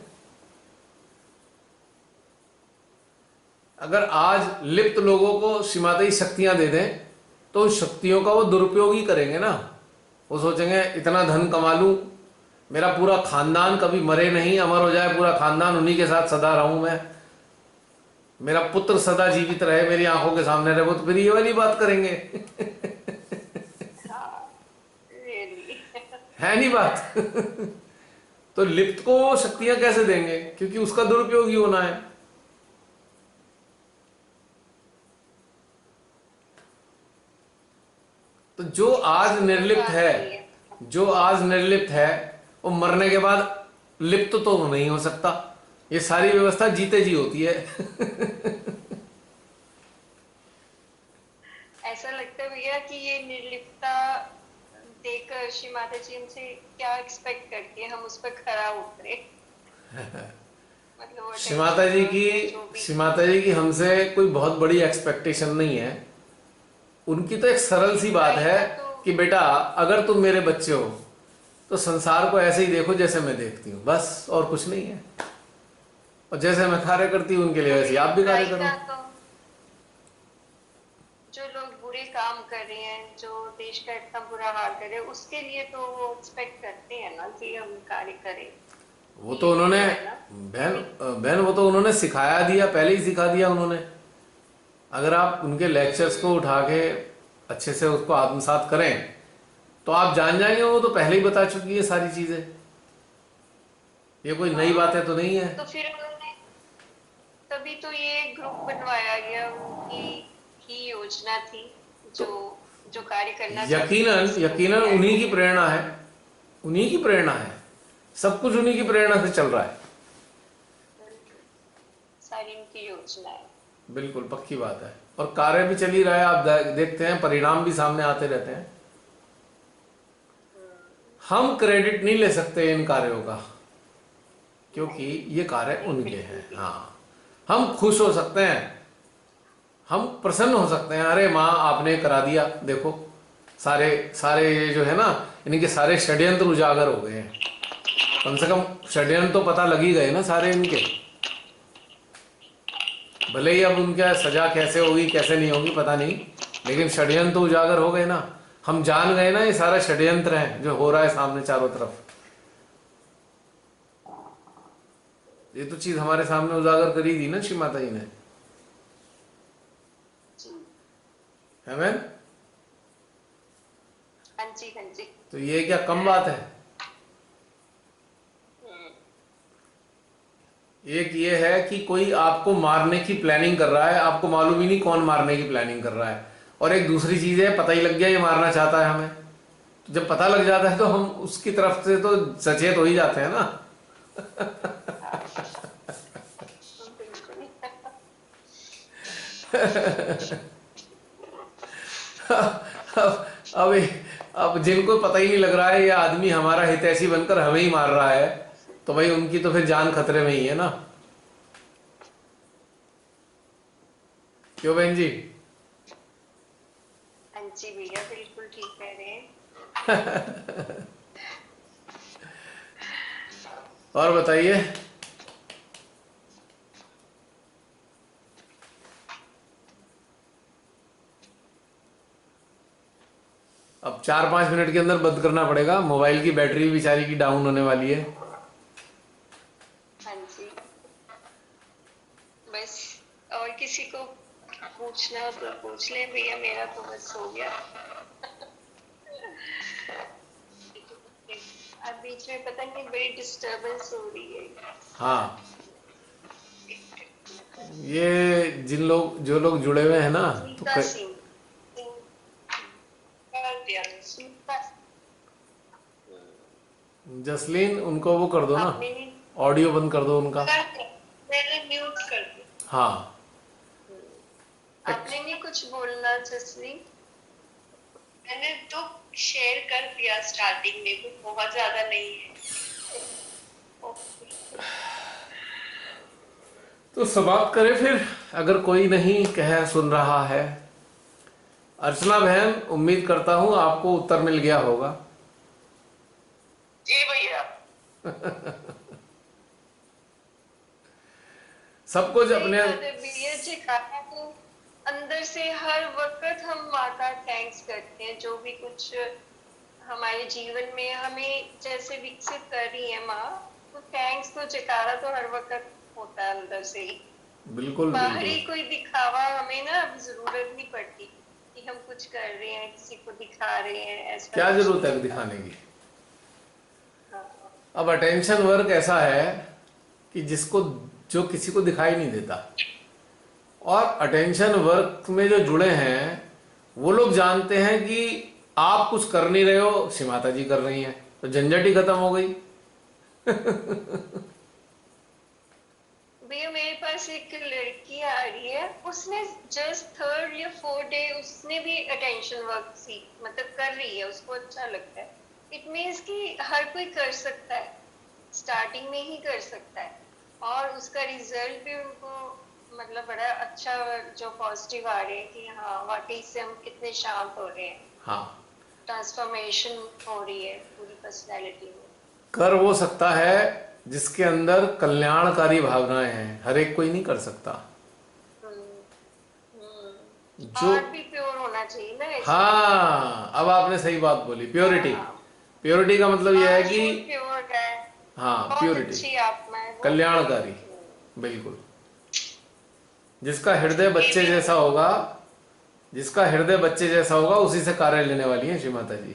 अगर आज लिप्त लोगों को सीमातई शक्तियां दे दें, तो उन शक्तियों का वो दुरुपयोग ही करेंगे ना। वो सोचेंगे इतना धन कमा लूं, मेरा पूरा खानदान कभी मरे नहीं, अमर हो जाए पूरा खानदान, उन्हीं के साथ सदा रहूं मैं, मेरा पुत्र सदा जीवित रहे, मेरी आंखों के सामने रहे, वो तो फिर ये वाली बात करेंगे। है नहीं बात। तो लिप्त को शक्तियां कैसे देंगे, क्योंकि उसका दुरुपयोग ही होना है। तो जो आज निर्लिप्त है, वो मरने के बाद लिप्त तो नहीं हो सकता। ये सारी व्यवस्था जीते जी होती है। ऐसा लगता है भैया कि ये निर्लिप्तता देखकर श्री माता जी हमसे क्या एक्सपेक्ट करती है, हम उस पर खरा उतरे। मतलब श्री माता जी की हमसे कोई बहुत बड़ी एक्सपेक्टेशन नहीं है। उनकी तो एक सरल सी बात है कि बेटा अगर तुम मेरे बच्चे हो तो संसार को ऐसे ही देखो जैसे मैं देखती हूँ, बस, और कुछ नहीं है। और जैसे मैं कार्य करती हूँ उनके लिए, वैसे आप भी कार्य करो। जो लोग बुरे काम कर रहे हैं, जो देश का इतना बुरा हाल कर रहे हैं, उसके लिए तो वो एक्सपेक्ट करते हैं ना कि हम कार्य करें। वो तो उन्होंने बहन वो तो उन्होंने सिखाया दिया, पहले ही सिखा दिया उन्होंने। अगर आप उनके लेक्चर्स को उठा के अच्छे से उसको आत्मसात करें तो आप जान जाएंगे, वो तो पहले ही बता चुकी है सारी चीजें। ये कोई नई बातें तो नहीं है। तो फिर उन्होंने तभी तो ये ग्रुप बनवाया गया, उनकी ही योजना थी, जो कार्य करना यकीनन उन्हीं की प्रेरणा है, उन्हीं की प्रेरणा है, सब कुछ उन्हीं की प्रेरणा से चल रहा है, सारी उनकी योजना है। बिल्कुल पक्की बात है। और कार्य भी चल ही रहा है, आप देखते हैं परिणाम भी सामने आते रहते हैं। हम क्रेडिट नहीं ले सकते इन कार्यों का, क्योंकि ये कार्य उनके हैं। हाँ, हम खुश हो सकते हैं, हम प्रसन्न हो सकते हैं, अरे माँ आपने करा दिया, देखो सारे सारे ये जो है ना, इनके सारे षड्यंत्र उजागर हो गए हैं। कम से कम षड्यंत्र तो पता लग ही गए ना सारे इनके। भले ही अब उनका सजा कैसे होगी कैसे नहीं होगी पता नहीं, लेकिन षड्यंत्र तो उजागर हो गए ना। हम जान गए ना ये सारा षड्यंत्र है जो हो रहा है सामने चारों तरफ। ये तो चीज हमारे सामने उजागर करी दी ना श्री माता जी ने, है मैम? हाँ जी, हाँ जी। तो ये क्या कम बात है? एक ये है कि कोई आपको मारने की प्लानिंग कर रहा है, आपको मालूम ही नहीं कौन मारने की प्लानिंग कर रहा है, और एक दूसरी चीज है पता ही लग गया ये मारना चाहता है हमें। तो जब पता लग जाता है तो हम उसकी तरफ से तो सचेत हो ही जाते हैं ना। बिल्कुल। अब अब जिनको पता ही नहीं लग रहा है ये आदमी हमारा हितैषी बनकर हमें ही मार रहा है, तो भाई उनकी तो फिर जान खतरे में ही है ना। क्यों बहन जी? हाँ जी भैया, बिल्कुल ठीक कह रहे हैं। और बताइए। अब 4-5 मिनट के अंदर बंद करना पड़ेगा, मोबाइल की बैटरी बेचारी की डाउन होने वाली है। हाँ जी, बस और किसी को पूछना हो तो पूछ ले भैया, मेरा तो बस हो गया। अब बीच में पता नहीं बड़ी डिस्टरबेंस हो रही है। हाँ, ये जो लोग जुड़े हुए हैं ना, तो सुनीता सिंह, सुनीता, जसलीन उनको वो कर दो ना, आपने नहीं ऑडियो बंद कर दो उनका। मैंने म्यूट कर दिया। हाँ, आपने नहीं कुछ बोलना जसलीन? मैंने तो शेयर कर दिया स्टार्टिंग में, कुछ बहुत ज्यादा नहीं है। तो समाप्त करें फिर, अगर कोई नहीं कह सुन रहा है। अर्चना बहन, उम्मीद करता हूं आपको उत्तर मिल गया होगा। जी भैया। सब कुछ अपने अंदर से हर वक्त हम माँ का थैंक्स करते हैं, जो भी कुछ हमारे जीवन में हमें जैसे विकसित कर रही है माँ, तो थैंक्स तो जयकारा तो हर वक्त होता है अंदर से ही। बिल्कुल बाहरी बिल्कुल। कोई दिखावा हमें ना अब जरूरत नहीं पड़ती कि हम कुछ कर रहे हैं, किसी को दिखा रहे हैं, ऐसा क्या कुछ जरूरत है नहीं। दिखाने की? हाँ, अब अटेंशन वर्क ऐसा है कि जिसको जो किसी को दिखाई नहीं देता, और अटेंशन वर्क में जो जुड़े हैं वो लोग जानते हैं कि आप कुछ कर नहीं रहे हो, श्री माता जी कर रही हैं, तो झंझट ही खत्म हो गई। भैया मेरे पास एक लड़की आ रही है, उसने जस्ट 3rd या 4th डे उसने भी अटेंशन वर्क सीख मतलब कर रही है, उसको अच्छा लगता है। इट मीन्स कि हर कोई कर सकता है, स्टार्टिंग में ही कर सकता है, और उसका रिजल्ट भी उनको मतलब बड़ा अच्छा जो पॉजिटिव आ रहे हैं कि हाँ वाकई से हम कितने शांत हो रहे हैं। हाँ, ट्रांसफॉर्मेशन हो रही है पूरी पर्सनैलिटी में। कर वो सकता है जिसके अंदर कल्याणकारी भावनाएं हैं, हर एक कोई नहीं कर सकता। जो हार्ट भी प्योर होना चाहिए ना ऐसे। हाँ, अब आपने सही बात बोली, प्योरिटी। हाँ, प्योरिटी का मतलब यह है कि प्योर है, हाँ, बहुत प्योरिटी, अच्छी आत्मा है वो। कल्याणकारी, बिल्कुल। जिसका हृदय बच्चे जैसा होगा, जिसका हृदय बच्चे जैसा होगा, उसी से कार्य लेने वाली है श्री माता जी।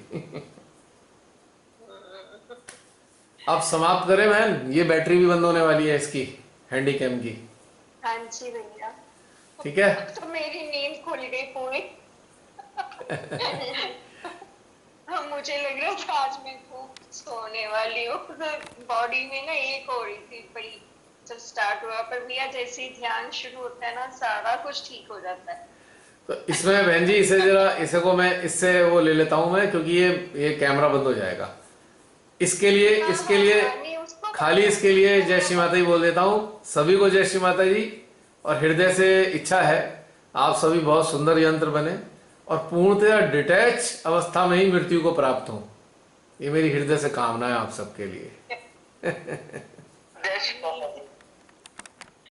अब समाप्त करें बहन, ये बैटरी भी बंद होने वाली है इसकी, हैंडी कैम की। हाँ जी भैया, ठीक है। तो मेरी नींद खुल गई पूरी। हाँ, मुझे लग रहा था आज मैं खूब सोने वाली हूँ, बॉडी में ना एक हो रही थी बड़ी जब स्टार्ट हुआ, पर भैया जैसे ही ध्यान शुरू होता है ना सारा कुछ ठीक हो जाता है। तो इसमें बहन जी इसे जरा, इसे को मैं इससे वो ले लेता हूं मैं, क्योंकि ये कैमरा बंद हो जाएगा। इसके लिए नहीं, उसको खाली इसके लिए जय श्री माता जी बोल देता हूँ। सभी को जय श्री माता जी। और हृदय से इच्छा है आप सभी बहुत सुंदर यंत्र बने और पूर्णतया डिटैच अवस्था में ही मृत्यु को प्राप्त हो। ये मेरी हृदय से कामना है आप सबके लिए। जय श्री